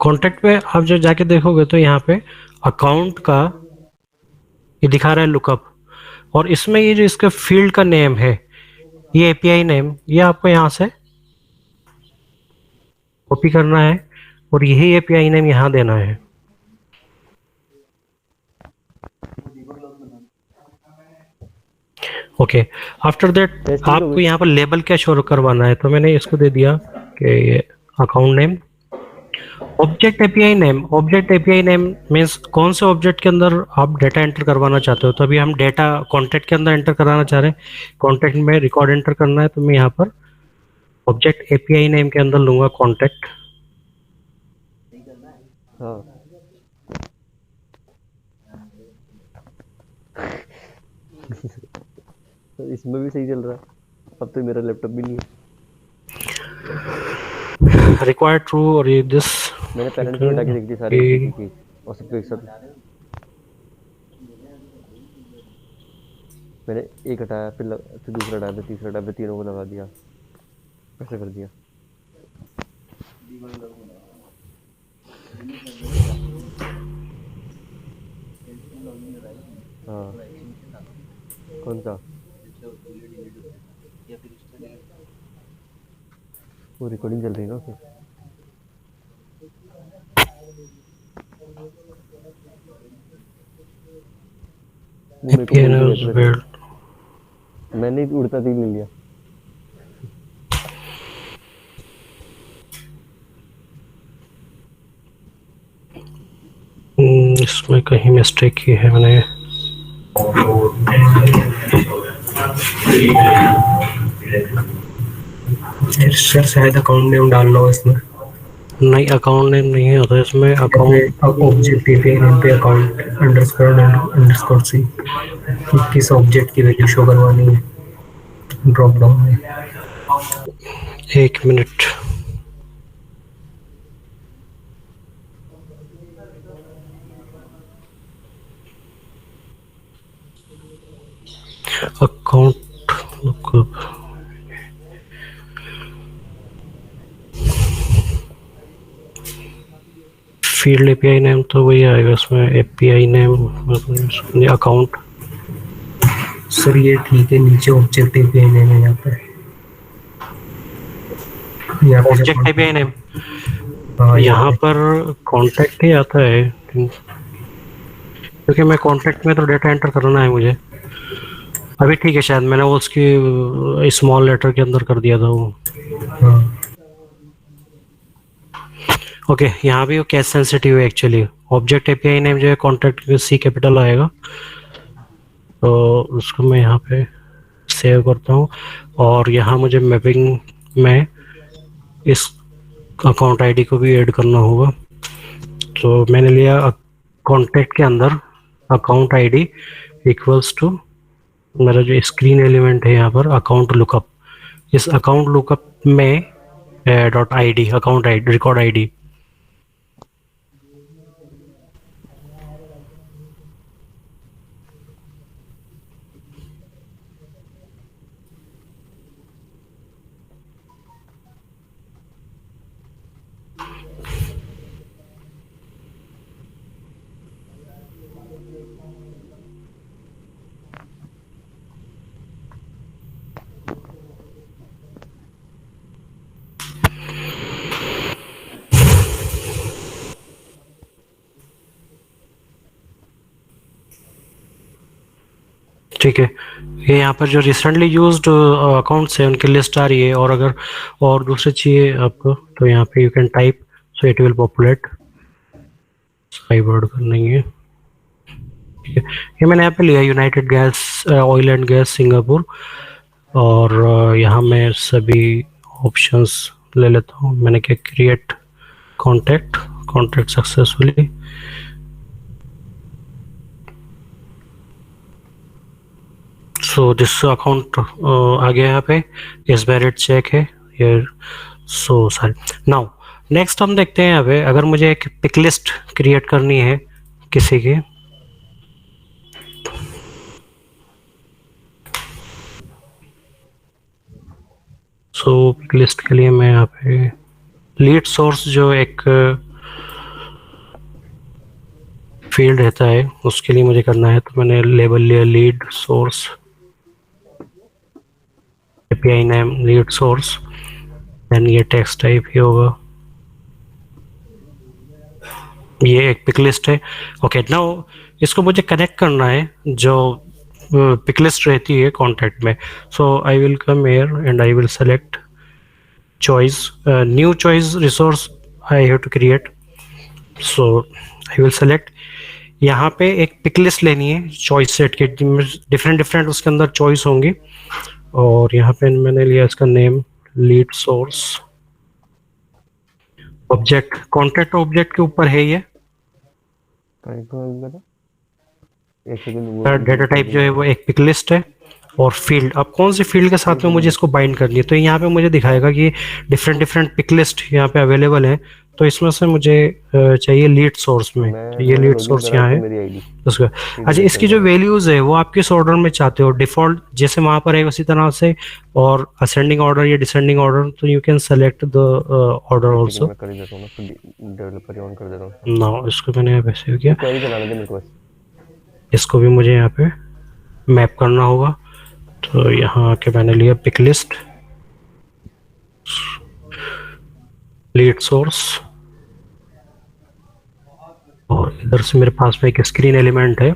कॉन्टेक्ट पे आप जो जाके देखोगे तो यहाँ पे अकाउंट का ये दिखा रहा है लुकअप, और इसमें ये जो इसका फील्ड का नेम है ये एपीआई नेम, ये आपको यहाँ से कॉपी करना है और यही एपीआई नेम यहाँ देना है। ओके, आफ्टर दैट आपको यहाँ पर लेबल क्या शो करवाना है, तो मैंने इसको दे दिया कि ये account name. Object API name, object API name means कौन से ऑब्जेक्ट के अंदर आप डेटा एंटर करवाना चाहते हो। तो अभी हम डेटा कॉन्टेक्ट के अंदर एंटर कराना चाह रहे हैं, कॉन्टेक्ट में रिकॉर्ड एंटर करना है, तो मैं यहाँ पर ऑब्जेक्ट एपीआई नेम के अंदर लूंगा कॉन्टेक्ट। हाँ तो इसमें भी सही चल रहा है। अब तो मेरा लैपटॉप भी नहीं है। required true or this मैंने पेरेंट्स की हटा के देख दी सारे एक एक एक और सबको एक साथ। मैंने एक हटाया, फिर दूसरा हटाया, फिर तीसरा हटाया, फिर तीनों को लगा दिया, ऐसे कर दिया। हाँ, कौन सा? वो रिकॉर्डिंग चल रही है ना उसमें। वो मेरे को बोल के गए थे पहले। build मैंने ही उड़ता तीर ले लिया। इसमें कहीं मिस्टेक की है मैंने। सर शायद अकाउंट नेम डालना हो इसमें। नहीं, अकाउंट नेम नहीं होता इसमें। अकाउंट ऑब्जेक्ट एपीआई नेम पे अकाउंट अंडरस्कोर सी किस ऑब्जेक्ट की वैल्यू शो करवानी है ड्रॉप डाउन में। 1 minute. Account lookup field API name तो वही आएगा इसमें। API name account. सर ये ठीक है, नीचे ऑब्जेक्ट एपीआई नेम है यहाँ पर। ऑब्जेक्ट एपीआई नेम हाँ, यहाँ पर कॉन्टैक्ट ही आता है, क्योंकि मैं कॉन्टैक्ट में तो डेटा एंटर करना है मुझे। अभी ठीक है, शायद मैंने वो उसकी स्मॉल लेटर के अंदर कर दिया था वो। हाँ। ओके, यहाँ भी वो केस सेंसिटिव है एक्चुअली। ऑब्जेक्ट एपीआई नेम जो है कॉन्टैक्ट सी कैपिटल आएगा, तो उसको मैं यहाँ पे सेव करता हूँ। और यहाँ मुझे मैपिंग में इस अकाउंट आईडी को भी ऐड करना होगा। तो मैंने लिया कॉन्टैक्ट के अंदर अकाउंट आईडी इक्वल्स टू मेरा जो स्क्रीन एलिमेंट है यहाँ पर अकाउंट लुकअप। इस अकाउंट लुकअप में dot ID account ID record ID. ठीक है, ये यहाँ पर जो रिसेंटली यूज्ड अकाउंट्स है उनकी लिस्ट आ रही है। और अगर और दूसरे चाहिए आपको तो यहाँ पे you can type, so it will populate. Word करनी है, ठीक है। ये मैंने यहाँ पे लिया United gas oil and gas Singapore. और यहाँ मैं सभी ऑप्शंस ले लेता हूँ। मैंने क्या, create contact successfully. So this account आ गया यहाँ पे, इस बैरेट चेक है ये। So sorry. नाउ नेक्स्ट हम देखते हैं यहाँ पे, अगर मुझे एक पिक लिस्ट क्रिएट करनी है किसी की, सो पिक लिस्ट के लिए मैं यहाँ पे लीड सोर्स जो एक फील्ड रहता है उसके लिए मुझे करना है। तो मैंने लेबल लिया lead source, API name lead source, then ये टेक्स्ट टाइप ही होगा। ये एक पिक लिस्ट है। ओके, नाउ इसको मुझे कनेक्ट करना है जो पिक लिस्ट रहती है कॉन्टैक्ट में। So I will come here and I will select choice, new choice resource I have to create. So I will select, यहाँ पे एक पिक लिस्ट लेनी है चॉइस सेट के, डिफरेंट उसके अंदर चॉइस होंगी। और यहाँ पे मैंने लिया इसका name lead source. Object contact object के ऊपर है ये। डेटा टाइप जो है वो एक पिक लिस्ट है। और फील्ड, अब कौन सी फील्ड के साथ में मुझे इसको बाइंड करनी है, तो यहाँ पे मुझे दिखाएगा कि डिफरेंट डिफरेंट पिक लिस्ट यहाँ पे अवेलेबल है। तो इसमें से मुझे चाहिए लीड सोर्स में, तो ये मैंने लीड लॉगिन सोर्स करा यहाँ तो है मेरी आईडी उसका। अच्छा, इसकी जो वैल्यूज है वो आप किस ऑर्डर में चाहते हो, डिफॉल्ट जैसे वहां पर है उसी तरह से, और असेंडिंग ऑर्डर या डिसेंडिंग ऑर्डर, तो you can select the order also. मैं कर ही देता हूँ ना, डेवलपर ऑन कर देता हूँ। ना, इसको मैंने यहाँ पे सेव किया, क्वेरी चलाने दे मेरे को बस। इसको भी मुझे यहाँ पे मैप करना होगा। तो यहाँ आके मैंने लिया पिक लिस्ट, लीड सोर्स, और इधर से मेरे पास में एक स्क्रीन एलिमेंट है,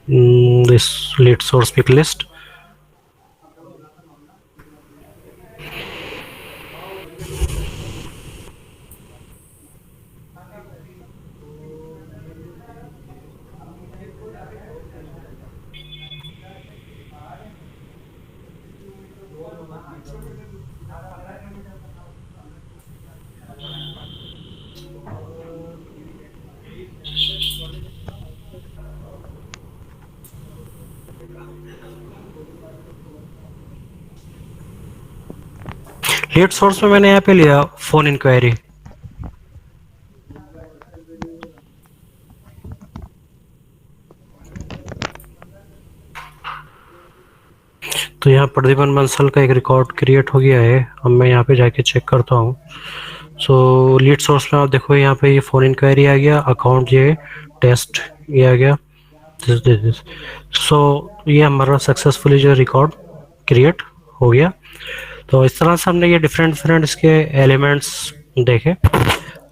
this lead source pick list. Lead source में मैंने यहाँ पे लिया फोन इंक्वायरी। तो यहाँ प्रदीपन बंसल का एक रिकॉर्ड क्रिएट हो गया है। अब मैं यहाँ पे जाके चेक करता हूँ। सो लीड सोर्स में आप देखो, यहाँ पे ये फोन इंक्वायरी आ गया, अकाउंट ये टेस्ट ये आ गया, दिस। सो ये हमारा सक्सेसफुली जो रिकॉर्ड क्रिएट हो गया। तो इस तरह से हमने ये डिफरेंट डिफरेंट इसके एलिमेंट्स देखे,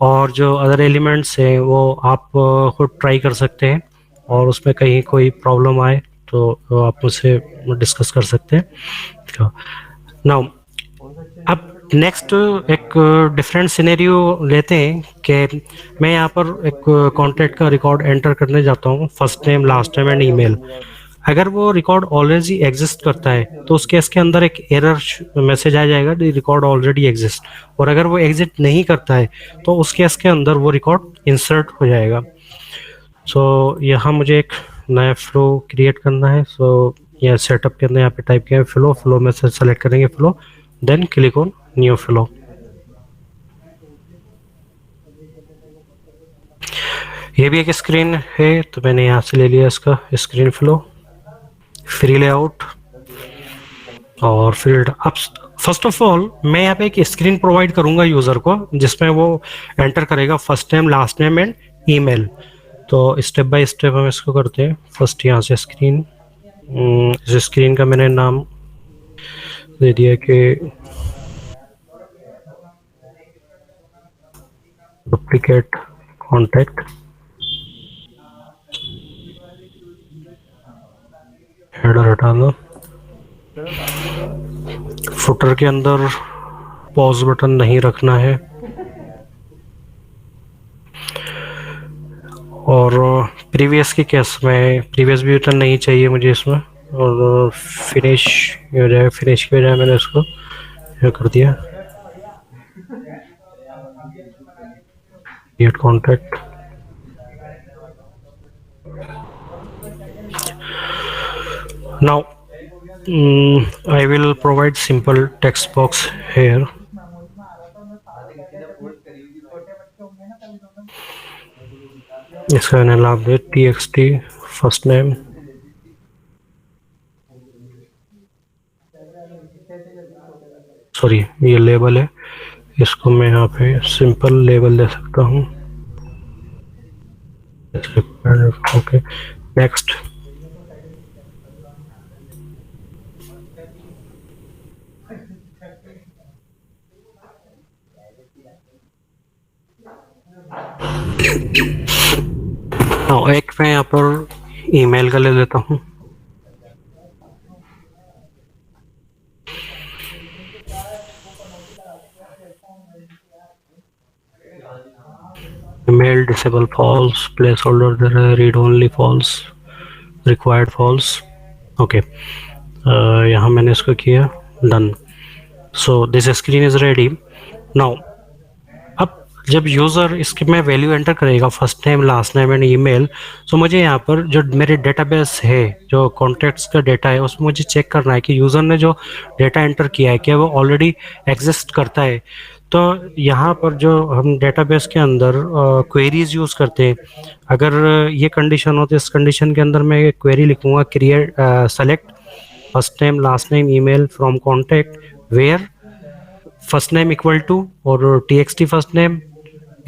और जो अदर एलिमेंट्स हैं वो आप खुद ट्राई कर सकते हैं, और उसमें कहीं कोई प्रॉब्लम आए तो आप मुझसे डिस्कस कर सकते हैं। नाउ अब नेक्स्ट एक डिफरेंट सिनेरियो लेते हैं कि मैं यहाँ पर एक कॉन्टैक्ट का रिकॉर्ड एंटर करने जाता हूँ, first name last name and email. अगर वो रिकॉर्ड ऑलरेडी एग्जिस्ट करता है तो उस केस के अंदर एक एरर मैसेज आ जाएगा, रिकॉर्ड ऑलरेडी एग्जिस्ट। और अगर वो एग्जिट नहीं करता है तो उस केस के अंदर वो रिकॉर्ड इंसर्ट हो जाएगा। सो यहाँ मुझे एक नया फ्लो क्रिएट करना है। सो यह सेटअप के अंदर यहाँ पे टाइप किया फ्लो, फ्लो में से सेलेक्ट करेंगे flow, then click on new flow. ये भी एक स्क्रीन है, तो मैंने यहाँ से ले लिया इसका स्क्रीन फ्लो, फ्री लेआउट और फील्ड। अब फर्स्ट ऑफ ऑल मैं यहाँ पे एक स्क्रीन प्रोवाइड करूंगा यूजर को, जिसमें वो एंटर करेगा first name last name and email. तो स्टेप बाय स्टेप हम इसको करते हैं। फर्स्ट यहाँ से स्क्रीन, इस स्क्रीन का मैंने नाम दे दिया कि डुप्लीकेट कॉन्टैक्ट, हेडर हटा दो। फुटर के अंदर पॉज बटन नहीं रखना है, और प्रीवियस की केस में प्रीवियस भी बटन नहीं चाहिए मुझे इसमें, और फिनिश हो जाए, फिनिश की बजाय मैंने इसको ये कर दिया create contact. Now I will provide simple text box here. इसका मैंने नाम दिया txt फर्स्ट नेम, सॉरी ये लेबल है, इसको मैं यहाँ पे सिंपल लेबल दे सकता हूँ। Okay, next. एक मैं यहाँ पर ईमेल का ले लेता हूँ। Email disable false, placeholder read only false, required false. Okay, यहाँ मैंने इसको किया done. So this screen is ready. Now अब जब यूज़र इसके में वैल्यू एंटर करेगा first name last name and email, तो मुझे यहाँ पर जो मेरे डेटाबेस है, जो कॉन्टैक्ट्स का डेटा है, उसमें मुझे चेक करना है कि यूज़र ने जो डेटा एंटर किया है क्या वो ऑलरेडी एग्जिस्ट करता है। तो यहाँ पर जो हम डेटाबेस के अंदर क्वेरीज यूज़ करते हैं, अगर ये कंडीशन हो तो इस कंडीशन के अंदर मैं क्वेरी लिखूँगा create select first name last name email from contact where first name equal to or txt first name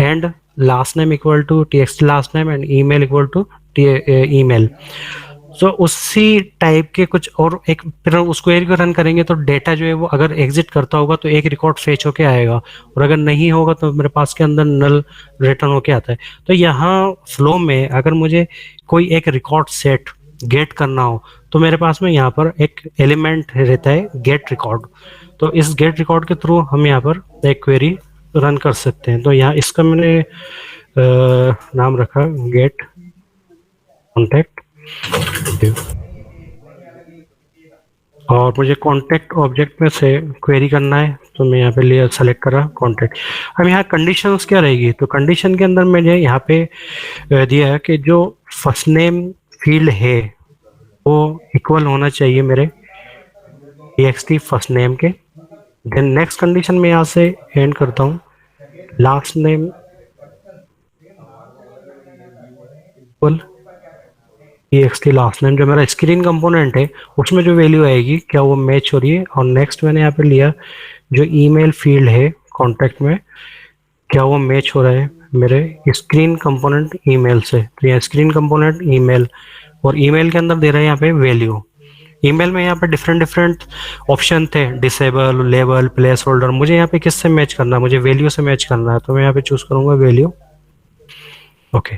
and last name equal to txt last name and email equal to email। सो उसी type के कुछ और एक फिर उस query को run करेंगे तो डेटा जो है वो अगर एग्जिट करता होगा तो एक रिकॉर्ड फेच होके आएगा, और अगर नहीं होगा तो मेरे पास के अंदर नल रिटर्न होके आता है। तो यहाँ फ्लो में अगर मुझे कोई एक रिकॉर्ड सेट गेट करना हो तो मेरे पास में यहाँ पर एक एलिमेंट रहता है गेट रिकॉर्ड। तो इस गेट रिकॉर्ड के थ्रू हम यहाँ पर एक क्वेरी रन कर सकते हैं। तो यहाँ इसका मैंने नाम रखा गेट कॉन्टैक्ट, और मुझे कॉन्टैक्ट ऑब्जेक्ट में से क्वेरी करना है तो मैं यहाँ पे लिया सेलेक्ट करा कॉन्टैक्ट। अब यहाँ कंडीशंस क्या रहेगी, तो कंडीशन के अंदर मैंने यहाँ पे दिया है कि जो फर्स्ट नेम फील्ड है वो इक्वल होना चाहिए मेरे txt फर्स्ट नेम के। देन नेक्स्ट कंडीशन में यहाँ से एंड करता हूँ last name equal txt last name. जो मेरा स्क्रीन कंपोनेंट है उसमें जो वैल्यू आएगी क्या वो मैच हो रही है। और नेक्स्ट मैंने यहाँ पे लिया जो ईमेल फील्ड है कॉन्टैक्ट में क्या वो मैच हो रहा है मेरे स्क्रीन कंपोनेंट ईमेल से। तो यहाँ स्क्रीन कंपोनेंट ईमेल, और ईमेल के अंदर दे रहा है यहाँ पे वैल्यू। ईमेल में यहाँ पे डिफरेंट ऑप्शन थे, डिसेबल, लेबल, प्लेस होल्डर। मुझे यहाँ पे किससे मैच करना है, मुझे वैल्यू से मैच करना है, तो मैं यहाँ पे चूज करूंगा वैल्यू। ओके,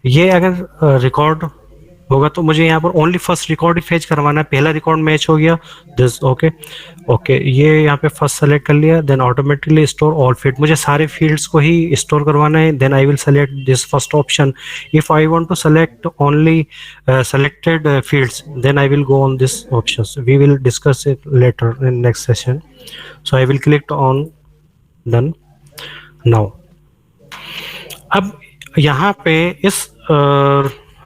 ये अगर रिकॉर्ड होगा तो मुझे यहाँ पर ओनली फर्स्ट रिकॉर्ड ही फेच करवाना है। पहला रिकॉर्ड मैच हो गया दिस, ओके ये यहाँ पे फर्स्ट सेलेक्ट कर लिया। Then automatically store all field, मुझे सारे फील्ड्स को ही स्टोर करवाना है। Then I will select this first option. If I want to select only selected fields then I will go on this options. We will discuss it later in next session. So I will click on done now. अब यहाँ पे इस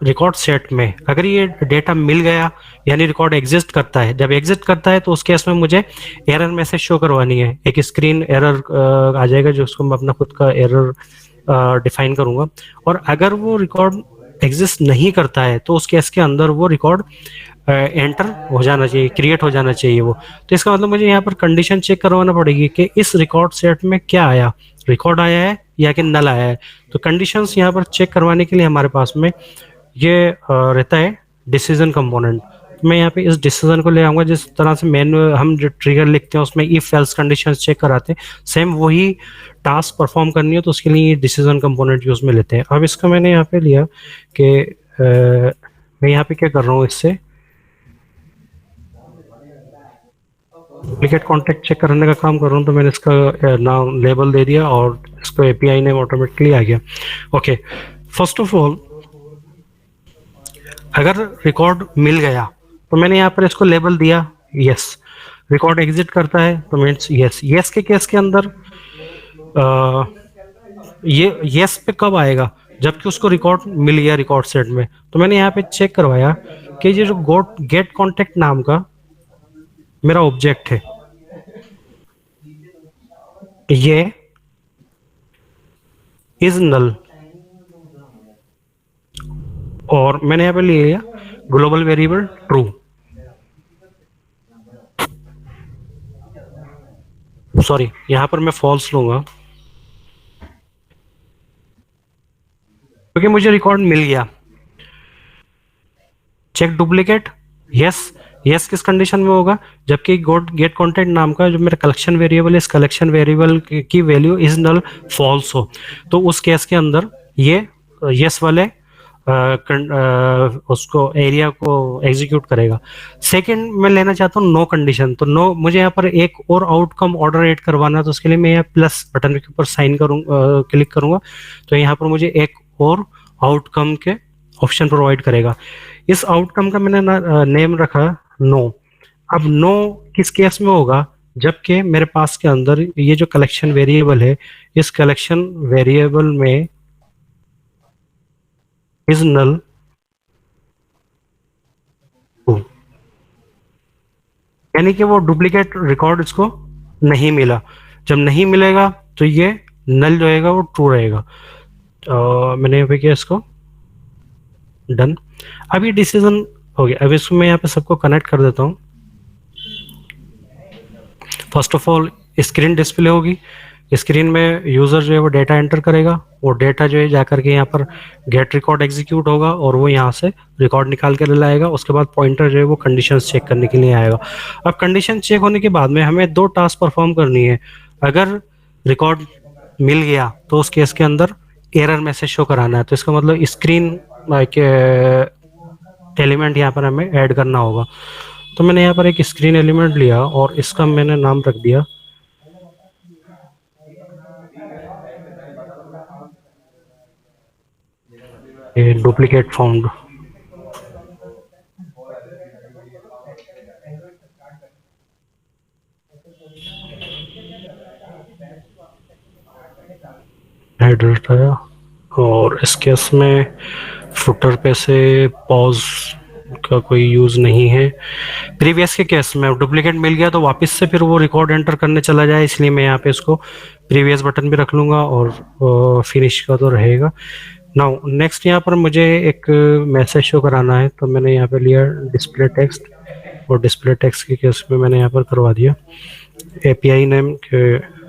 record set में अगर ये data मिल गया यानी record exist करता है, जब एग्जिस्ट करता है तो उस केस में मुझे एरर मैसेज शो करवानी है। एक स्क्रीन एरर आ जाएगा जो उसको मैं अपना खुद का एरर डिफाइन करूंगा। और अगर वो रिकॉर्ड एग्जिस्ट नहीं करता है तो उस केस के अंदर वो रिकॉर्ड एंटर हो जाना चाहिए, क्रिएट हो जाना चाहिए वो। तो इसका मतलब मुझे यहाँ पर कंडीशन चेक करवाना पड़ेगी कि इस रिकॉर्ड सेट में क्या आया, रिकॉर्ड आया है या कि नल आया है। तो कंडीशंस यहाँ पर चेक करवाने के लिए हमारे पास में ये रहता है डिसीजन कंपोनेंट। मैं यहाँ पे इस डिसीजन को ले आऊंगा, जिस तरह से हम जो ट्रिगर लिखते हैं उसमें इफ एल्स कंडीशंस चेक कराते हैं, सेम वही टास्क परफॉर्म करनी हो तो उसके लिए डिसीजन कंपोनेंट यूज में लेते हैं। अब इसका मैंने यहाँ पे लिया कि मैं यहाँ पे क्या कर रहा हूँ, इससे डुप्लीकेट कॉन्टैक्ट चेक करने का काम कर रहा हूँ। तो मैंने इसका नाम लेबल दे दिया और इसको एपीआई नेम ऑटोमेटिकली आ गया। ओके, फर्स्ट ऑफ ऑल अगर रिकॉर्ड मिल गया तो मैंने यहाँ पर इसको लेबल दिया यस। रिकॉर्ड एग्जिट करता है तो मीन्स यस। यस के केस के अंदर ये यस पे कब आएगा, जबकि उसको रिकॉर्ड मिल गया रिकॉर्ड सेट में। तो मैंने यहाँ पे चेक करवाया कि ये जो गेट कॉन्टैक्ट नाम का मेरा ऑब्जेक्ट है ये इज नल, और मैंने यहाँ पे ले लिया ग्लोबल वेरिएबल ट्रू। सॉरी, यहां पर मैं फॉल्स लूंगा क्योंकि मुझे रिकॉर्ड मिल गया। Check duplicate yes. यस किस कंडीशन में होगा, जबकि गेट कॉन्टैक्ट नाम का जो मेरा कलेक्शन वेरिएबल है, इस कलेक्शन वेरिएबल की वैल्यू इज नल फॉल्स हो, तो उस केस के अंदर ये यस वाले उसको एरिया को एग्जीक्यूट करेगा। सेकंड मैं लेना चाहता हूँ नो कंडीशन। तो नो, मुझे यहाँ पर एक और आउटकम ऑर्डर एड करवाना है, तो उसके लिए मैं यहाँ प्लस बटन के ऊपर साइन क्लिक करूंगा तो यहाँ पर मुझे एक और आउटकम के ऑप्शन प्रोवाइड करेगा। इस आउटकम का मैंने नेम रखा नो। अब नो किस केस में होगा, जबकि मेरे पास के अंदर ये जो कलेक्शन वेरिएबल है, इस कलेक्शन वेरिएबल में इज नल ट्रू, यानी कि वो डुप्लीकेट रिकॉर्ड इसको नहीं मिला। जब नहीं मिलेगा तो ये नल जो रहेगा वो ट्रू रहेगा। मैंने यहाँ पे किया इसको डन। अब ये डिसीजन हो गया। अब इसको मैं यहाँ पे सबको कनेक्ट कर देता हूँ। First of all screen display होगी, स्क्रीन में यूज़र जो है वो डेटा एंटर करेगा, वो डेटा जो है जाकर के यहाँ पर गेट रिकॉर्ड एग्जीक्यूट होगा और वो यहाँ से रिकॉर्ड निकाल के ले लाएगा। उसके बाद पॉइंटर जो है वो कंडीशंस चेक करने के लिए आएगा। अब कंडीशन चेक होने के बाद में हमें दो टास्क परफॉर्म करनी है। अगर रिकॉर्ड मिल गया तो उस केस के अंदर एरर मैसेज शो कराना है। तो इसका मतलब स्क्रीन एलिमेंट यहाँ पर हमें ऐड करना होगा। तो मैंने यहाँ पर एक स्क्रीन एलिमेंट लिया और इसका मैंने नाम रख दिया डुप्लीकेट फाउंड। हेडर हटाया और इस केस में फुटर पे से पॉज का कोई यूज़ नहीं है। प्रीवियस के केस में डुप्लीकेट मिल गया तो वापस से फिर वो रिकॉर्ड एंटर करने चला जाए, इसलिए मैं यहाँ पे इसको प्रीवियस बटन भी रख लूँगा और फिनिश का तो रहेगा। नाउ नेक्स्ट यहाँ पर मुझे एक मैसेज शो कराना है, तो मैंने यहाँ पे लिया डिस्प्ले टेक्स्ट और डिस्प्ले टेक्स्ट के केस में मैंने यहाँ पर करवा दिया एपीआई नेम के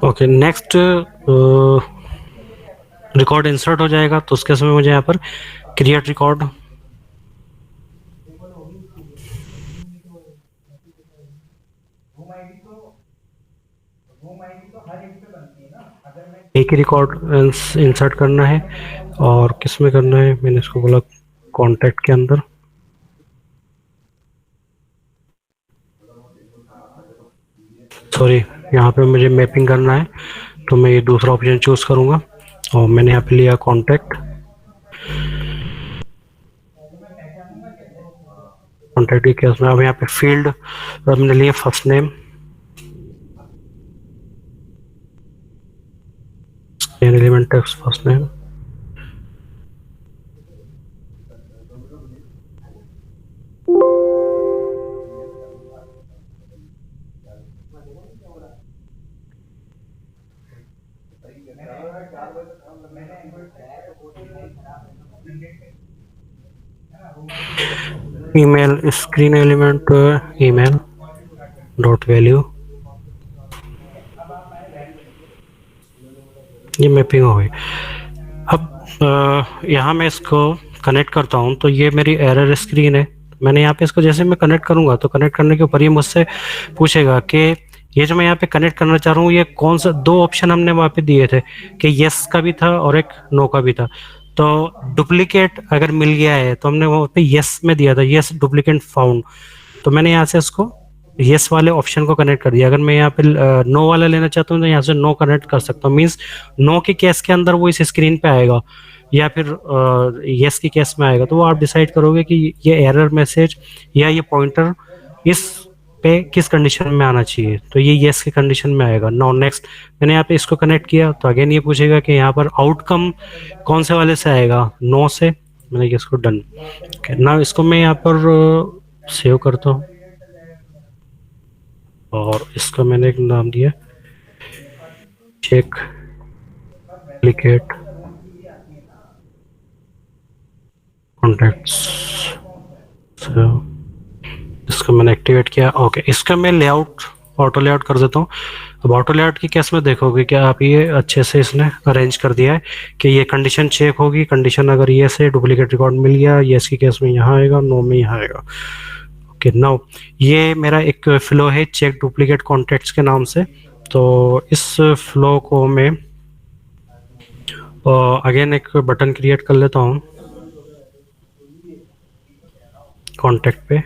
ओके। नेक्स्ट रिकॉर्ड इंसर्ट हो जाएगा तो उसके समय मुझे यहाँ पर क्रिएट रिकॉर्ड एक ही रिकॉर्ड इंसर्ट करना है। और किस में करना है, मैंने इसको बोला कॉन्टैक्ट के अंदर। सॉरी, यहाँ पे मुझे मैपिंग करना है तो मैं ये दूसरा ऑप्शन चूज करूँगा और मैंने यहाँ पे लिया कॉन्टैक्ट। कॉन्टैक्ट के केस में अब यहाँ पे फील्ड हमने लिया first name, element text first name, email screen element email dot value. ये मैपिंग हो गई। अब यहाँ मैं इसको कनेक्ट करता हूँ तो ये मेरी एरर स्क्रीन है। मैंने यहाँ पे इसको जैसे मैं कनेक्ट करूँगा तो कनेक्ट करने के ऊपर ये मुझसे पूछेगा कि ये जो मैं यहाँ पे कनेक्ट करना चाह रहा हूँ ये कौन सा, दो ऑप्शन हमने वहाँ पे दिए थे कि यस का भी था और एक नो का भी था। तो डुप्लीकेट अगर मिल गया है तो हमने वहाँ पे यस में दिया था, यस डुप्लीकेट फाउंड। तो मैंने यहाँ से इसको यस वाले ऑप्शन को कनेक्ट कर दिया। अगर मैं यहाँ पे नो वाला लेना चाहता हूँ तो यहाँ से नो कनेक्ट कर सकता हूँ। मीन्स नो के केस के अंदर वो इस स्क्रीन पे आएगा या फिर यस के केस में आएगा। तो वो आप डिसाइड करोगे कि ये एरर मैसेज या ये पॉइंटर इस पे किस कंडीशन में आना चाहिए। तो ये यस की कंडीशन में आएगा। नाउ नेक्स्ट मैंने यहाँ पे इसको कनेक्ट किया तो अगेन ये पूछेगा कि यहाँ पर आउटकम कौन से वाले से आएगा, नो से। मैंने इसको डन। ना इसको मैं यहाँ पर सेव करता हूँ और इसका मैंने एक नाम दिया चेक डुप्लीकेट कॉन्टैक्ट्स। इसको मैंने एक्टिवेट किया। ओके, इसका मैं लेआउट ऑटो लेआउट कर देता हूँ। अब ऑटो लेआउट की केस में देखोगे कि आप ये अच्छे से इसने अरेंज कर दिया है कि ये कंडीशन चेक होगी, कंडीशन अगर ये से डुप्लीकेट रिकॉर्ड मिल गया, येस की केस में यहाँ आएगा, नो में यहाँ आएगा। ओके, नाउ ये मेरा एक फ्लो है चेक डुप्लीकेट कॉन्टैक्ट्स के नाम से। तो इस फ्लो को मैं अगेन एक बटन क्रिएट कर लेता हूँ कॉन्टैक्ट पे।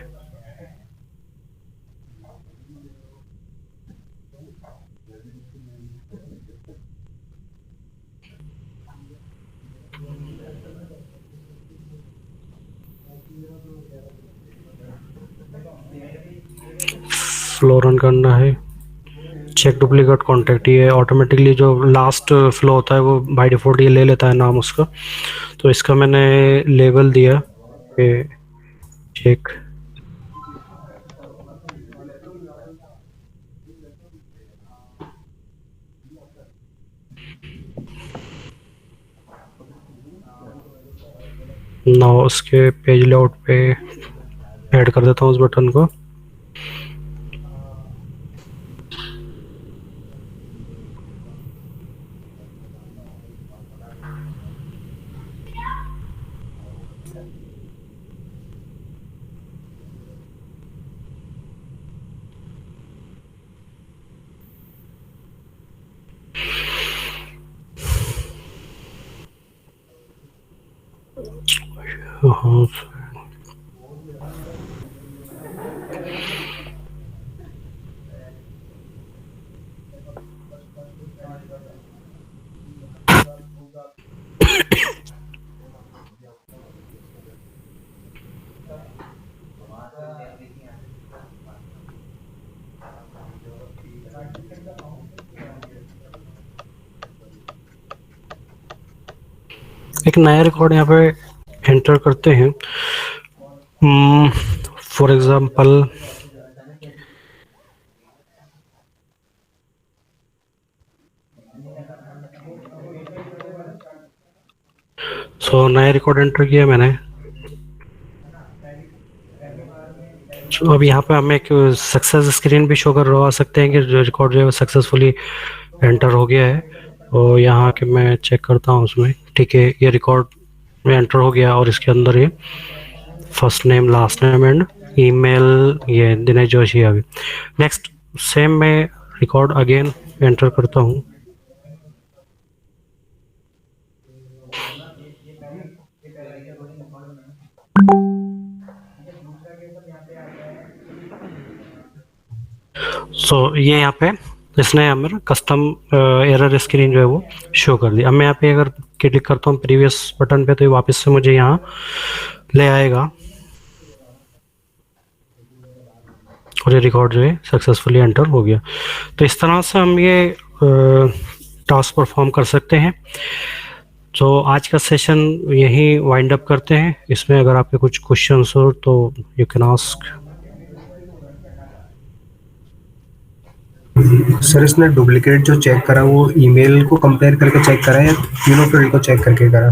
फ्लो रन करना है, चेक डुप्लीकेट कॉन्टैक्ट, ये ऑटोमेटिकली जो लास्ट फ्लो होता है वो बाय डिफॉल्ट ये ले लेता है नाम उसका। तो इसका मैंने लेबल दिया कि चेक ना, उसके पेज लेआउट पे ऐड कर देता हूँ उस बटन को। हाँ, एक नया रिकॉर्ड यहाँ पे एंटर करते हैं। फॉर एग्जांपल नया रिकॉर्ड एंटर किया मैंने। अब यहाँ पे हमें एक सक्सेस स्क्रीन भी शो करवा सकते हैं कि जो रिकॉर्ड जो है वो सक्सेसफुली एंटर हो गया है। और यहाँ के मैं चेक करता हूँ उसमें, ठीक है, ये रिकॉर्ड में एंटर हो गया और इसके अंदर ये first name, last name and email ये दिनेश जोशी आ गई। नेक्स्ट सेम मैं रिकॉर्ड अगेन एंटर करता हूँ। ये यहाँ पे इसने हमें कस्टम एरर स्क्रीन जो है वो शो कर दी। अब मैं यहाँ पे अगर क्लिक करता हूँ प्रीवियस बटन पे तो ये वापस से मुझे यहाँ ले आएगा और ये रिकॉर्ड जो है सक्सेसफुली एंटर हो गया। तो इस तरह से हम ये टास्क परफॉर्म कर सकते हैं। तो आज का सेशन यहीं वाइंड अप करते हैं। इसमें अगर आपके कुछ क्वेश्चंस हो तो यू कैन आस्क। सर इसने डुप्लीकेट जो चेक करा वो ईमेल को कंपेयर करके चेक करा या तीनों फील्ड को चेक करके करा?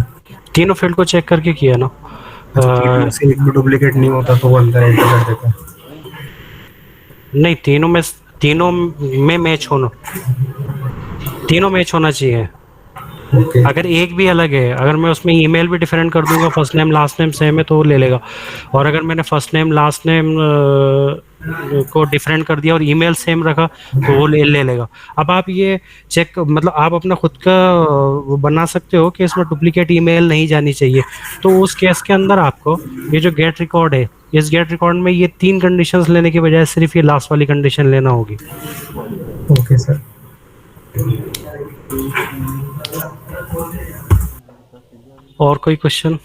तीनों फील्ड को चेक करके किया ना। तीनों में से एक भी डुप्लीकेट नहीं होता तो वो अंदर एंटर कर देता? नहीं, तीनों में मैच होना, तीनों मैच होना चाहिए। ओके। अगर एक भी अलग है, अगर मैं उसमें ईमेल भी डिफरेंट कर दूंगा, first name last name same है तो वो ले लेगा। और अगर मैंने फर्स्ट नेम लास्ट नेम को डिफरेंट कर दिया और ईमेल सेम रखा तो वो ले लेगा। अब आप ये चेक, मतलब आप अपना खुद का वो बना सकते हो कि इसमें डुप्लीकेट ईमेल नहीं जानी चाहिए। तो उस केस के अंदर आपको ये जो गेट रिकॉर्ड है, इस गेट रिकॉर्ड में ये 3 कंडीशंस लेने के बजाय सिर्फ ये लास्ट वाली कंडीशन लेना होगी। Okay sir. और कोई क्वेश्चन?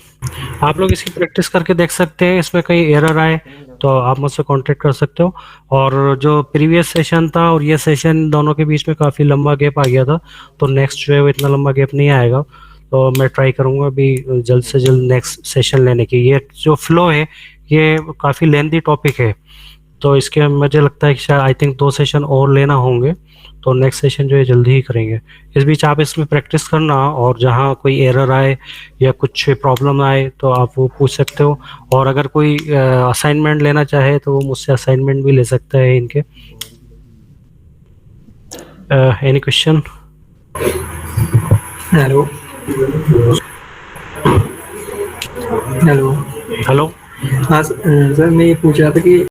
आप लोग इसकी प्रैक्टिस करके देख सकते हैं, इसमें कहीं एरर आए तो आप मुझसे कांटेक्ट कर सकते हो। और जो प्रीवियस सेशन था और ये सेशन दोनों के बीच में काफ़ी लंबा गैप आ गया था, तो नेक्स्ट जो है वो इतना लंबा गैप नहीं आएगा। तो मैं ट्राई करूँगा अभी जल्द से जल्द नेक्स्ट सेशन लेने की। ये जो फ्लो है ये काफ़ी लेंथी टॉपिक है, तो इसके मुझे लगता है कि शायद आई थिंक 2 सेशन और लेना होंगे। तो नेक्स्ट सेशन जो है जल्दी ही करेंगे। इस बीच आप इसमें प्रैक्टिस करना, और जहाँ कोई एरर आए या कुछ प्रॉब्लम आए तो आप वो पूछ सकते हो। और अगर कोई असाइनमेंट लेना चाहे तो वो मुझसे असाइनमेंट भी ले सकता है इनके। Any question? Hello hello Hello? हाँ सर मैं ये पूछ रहा था कि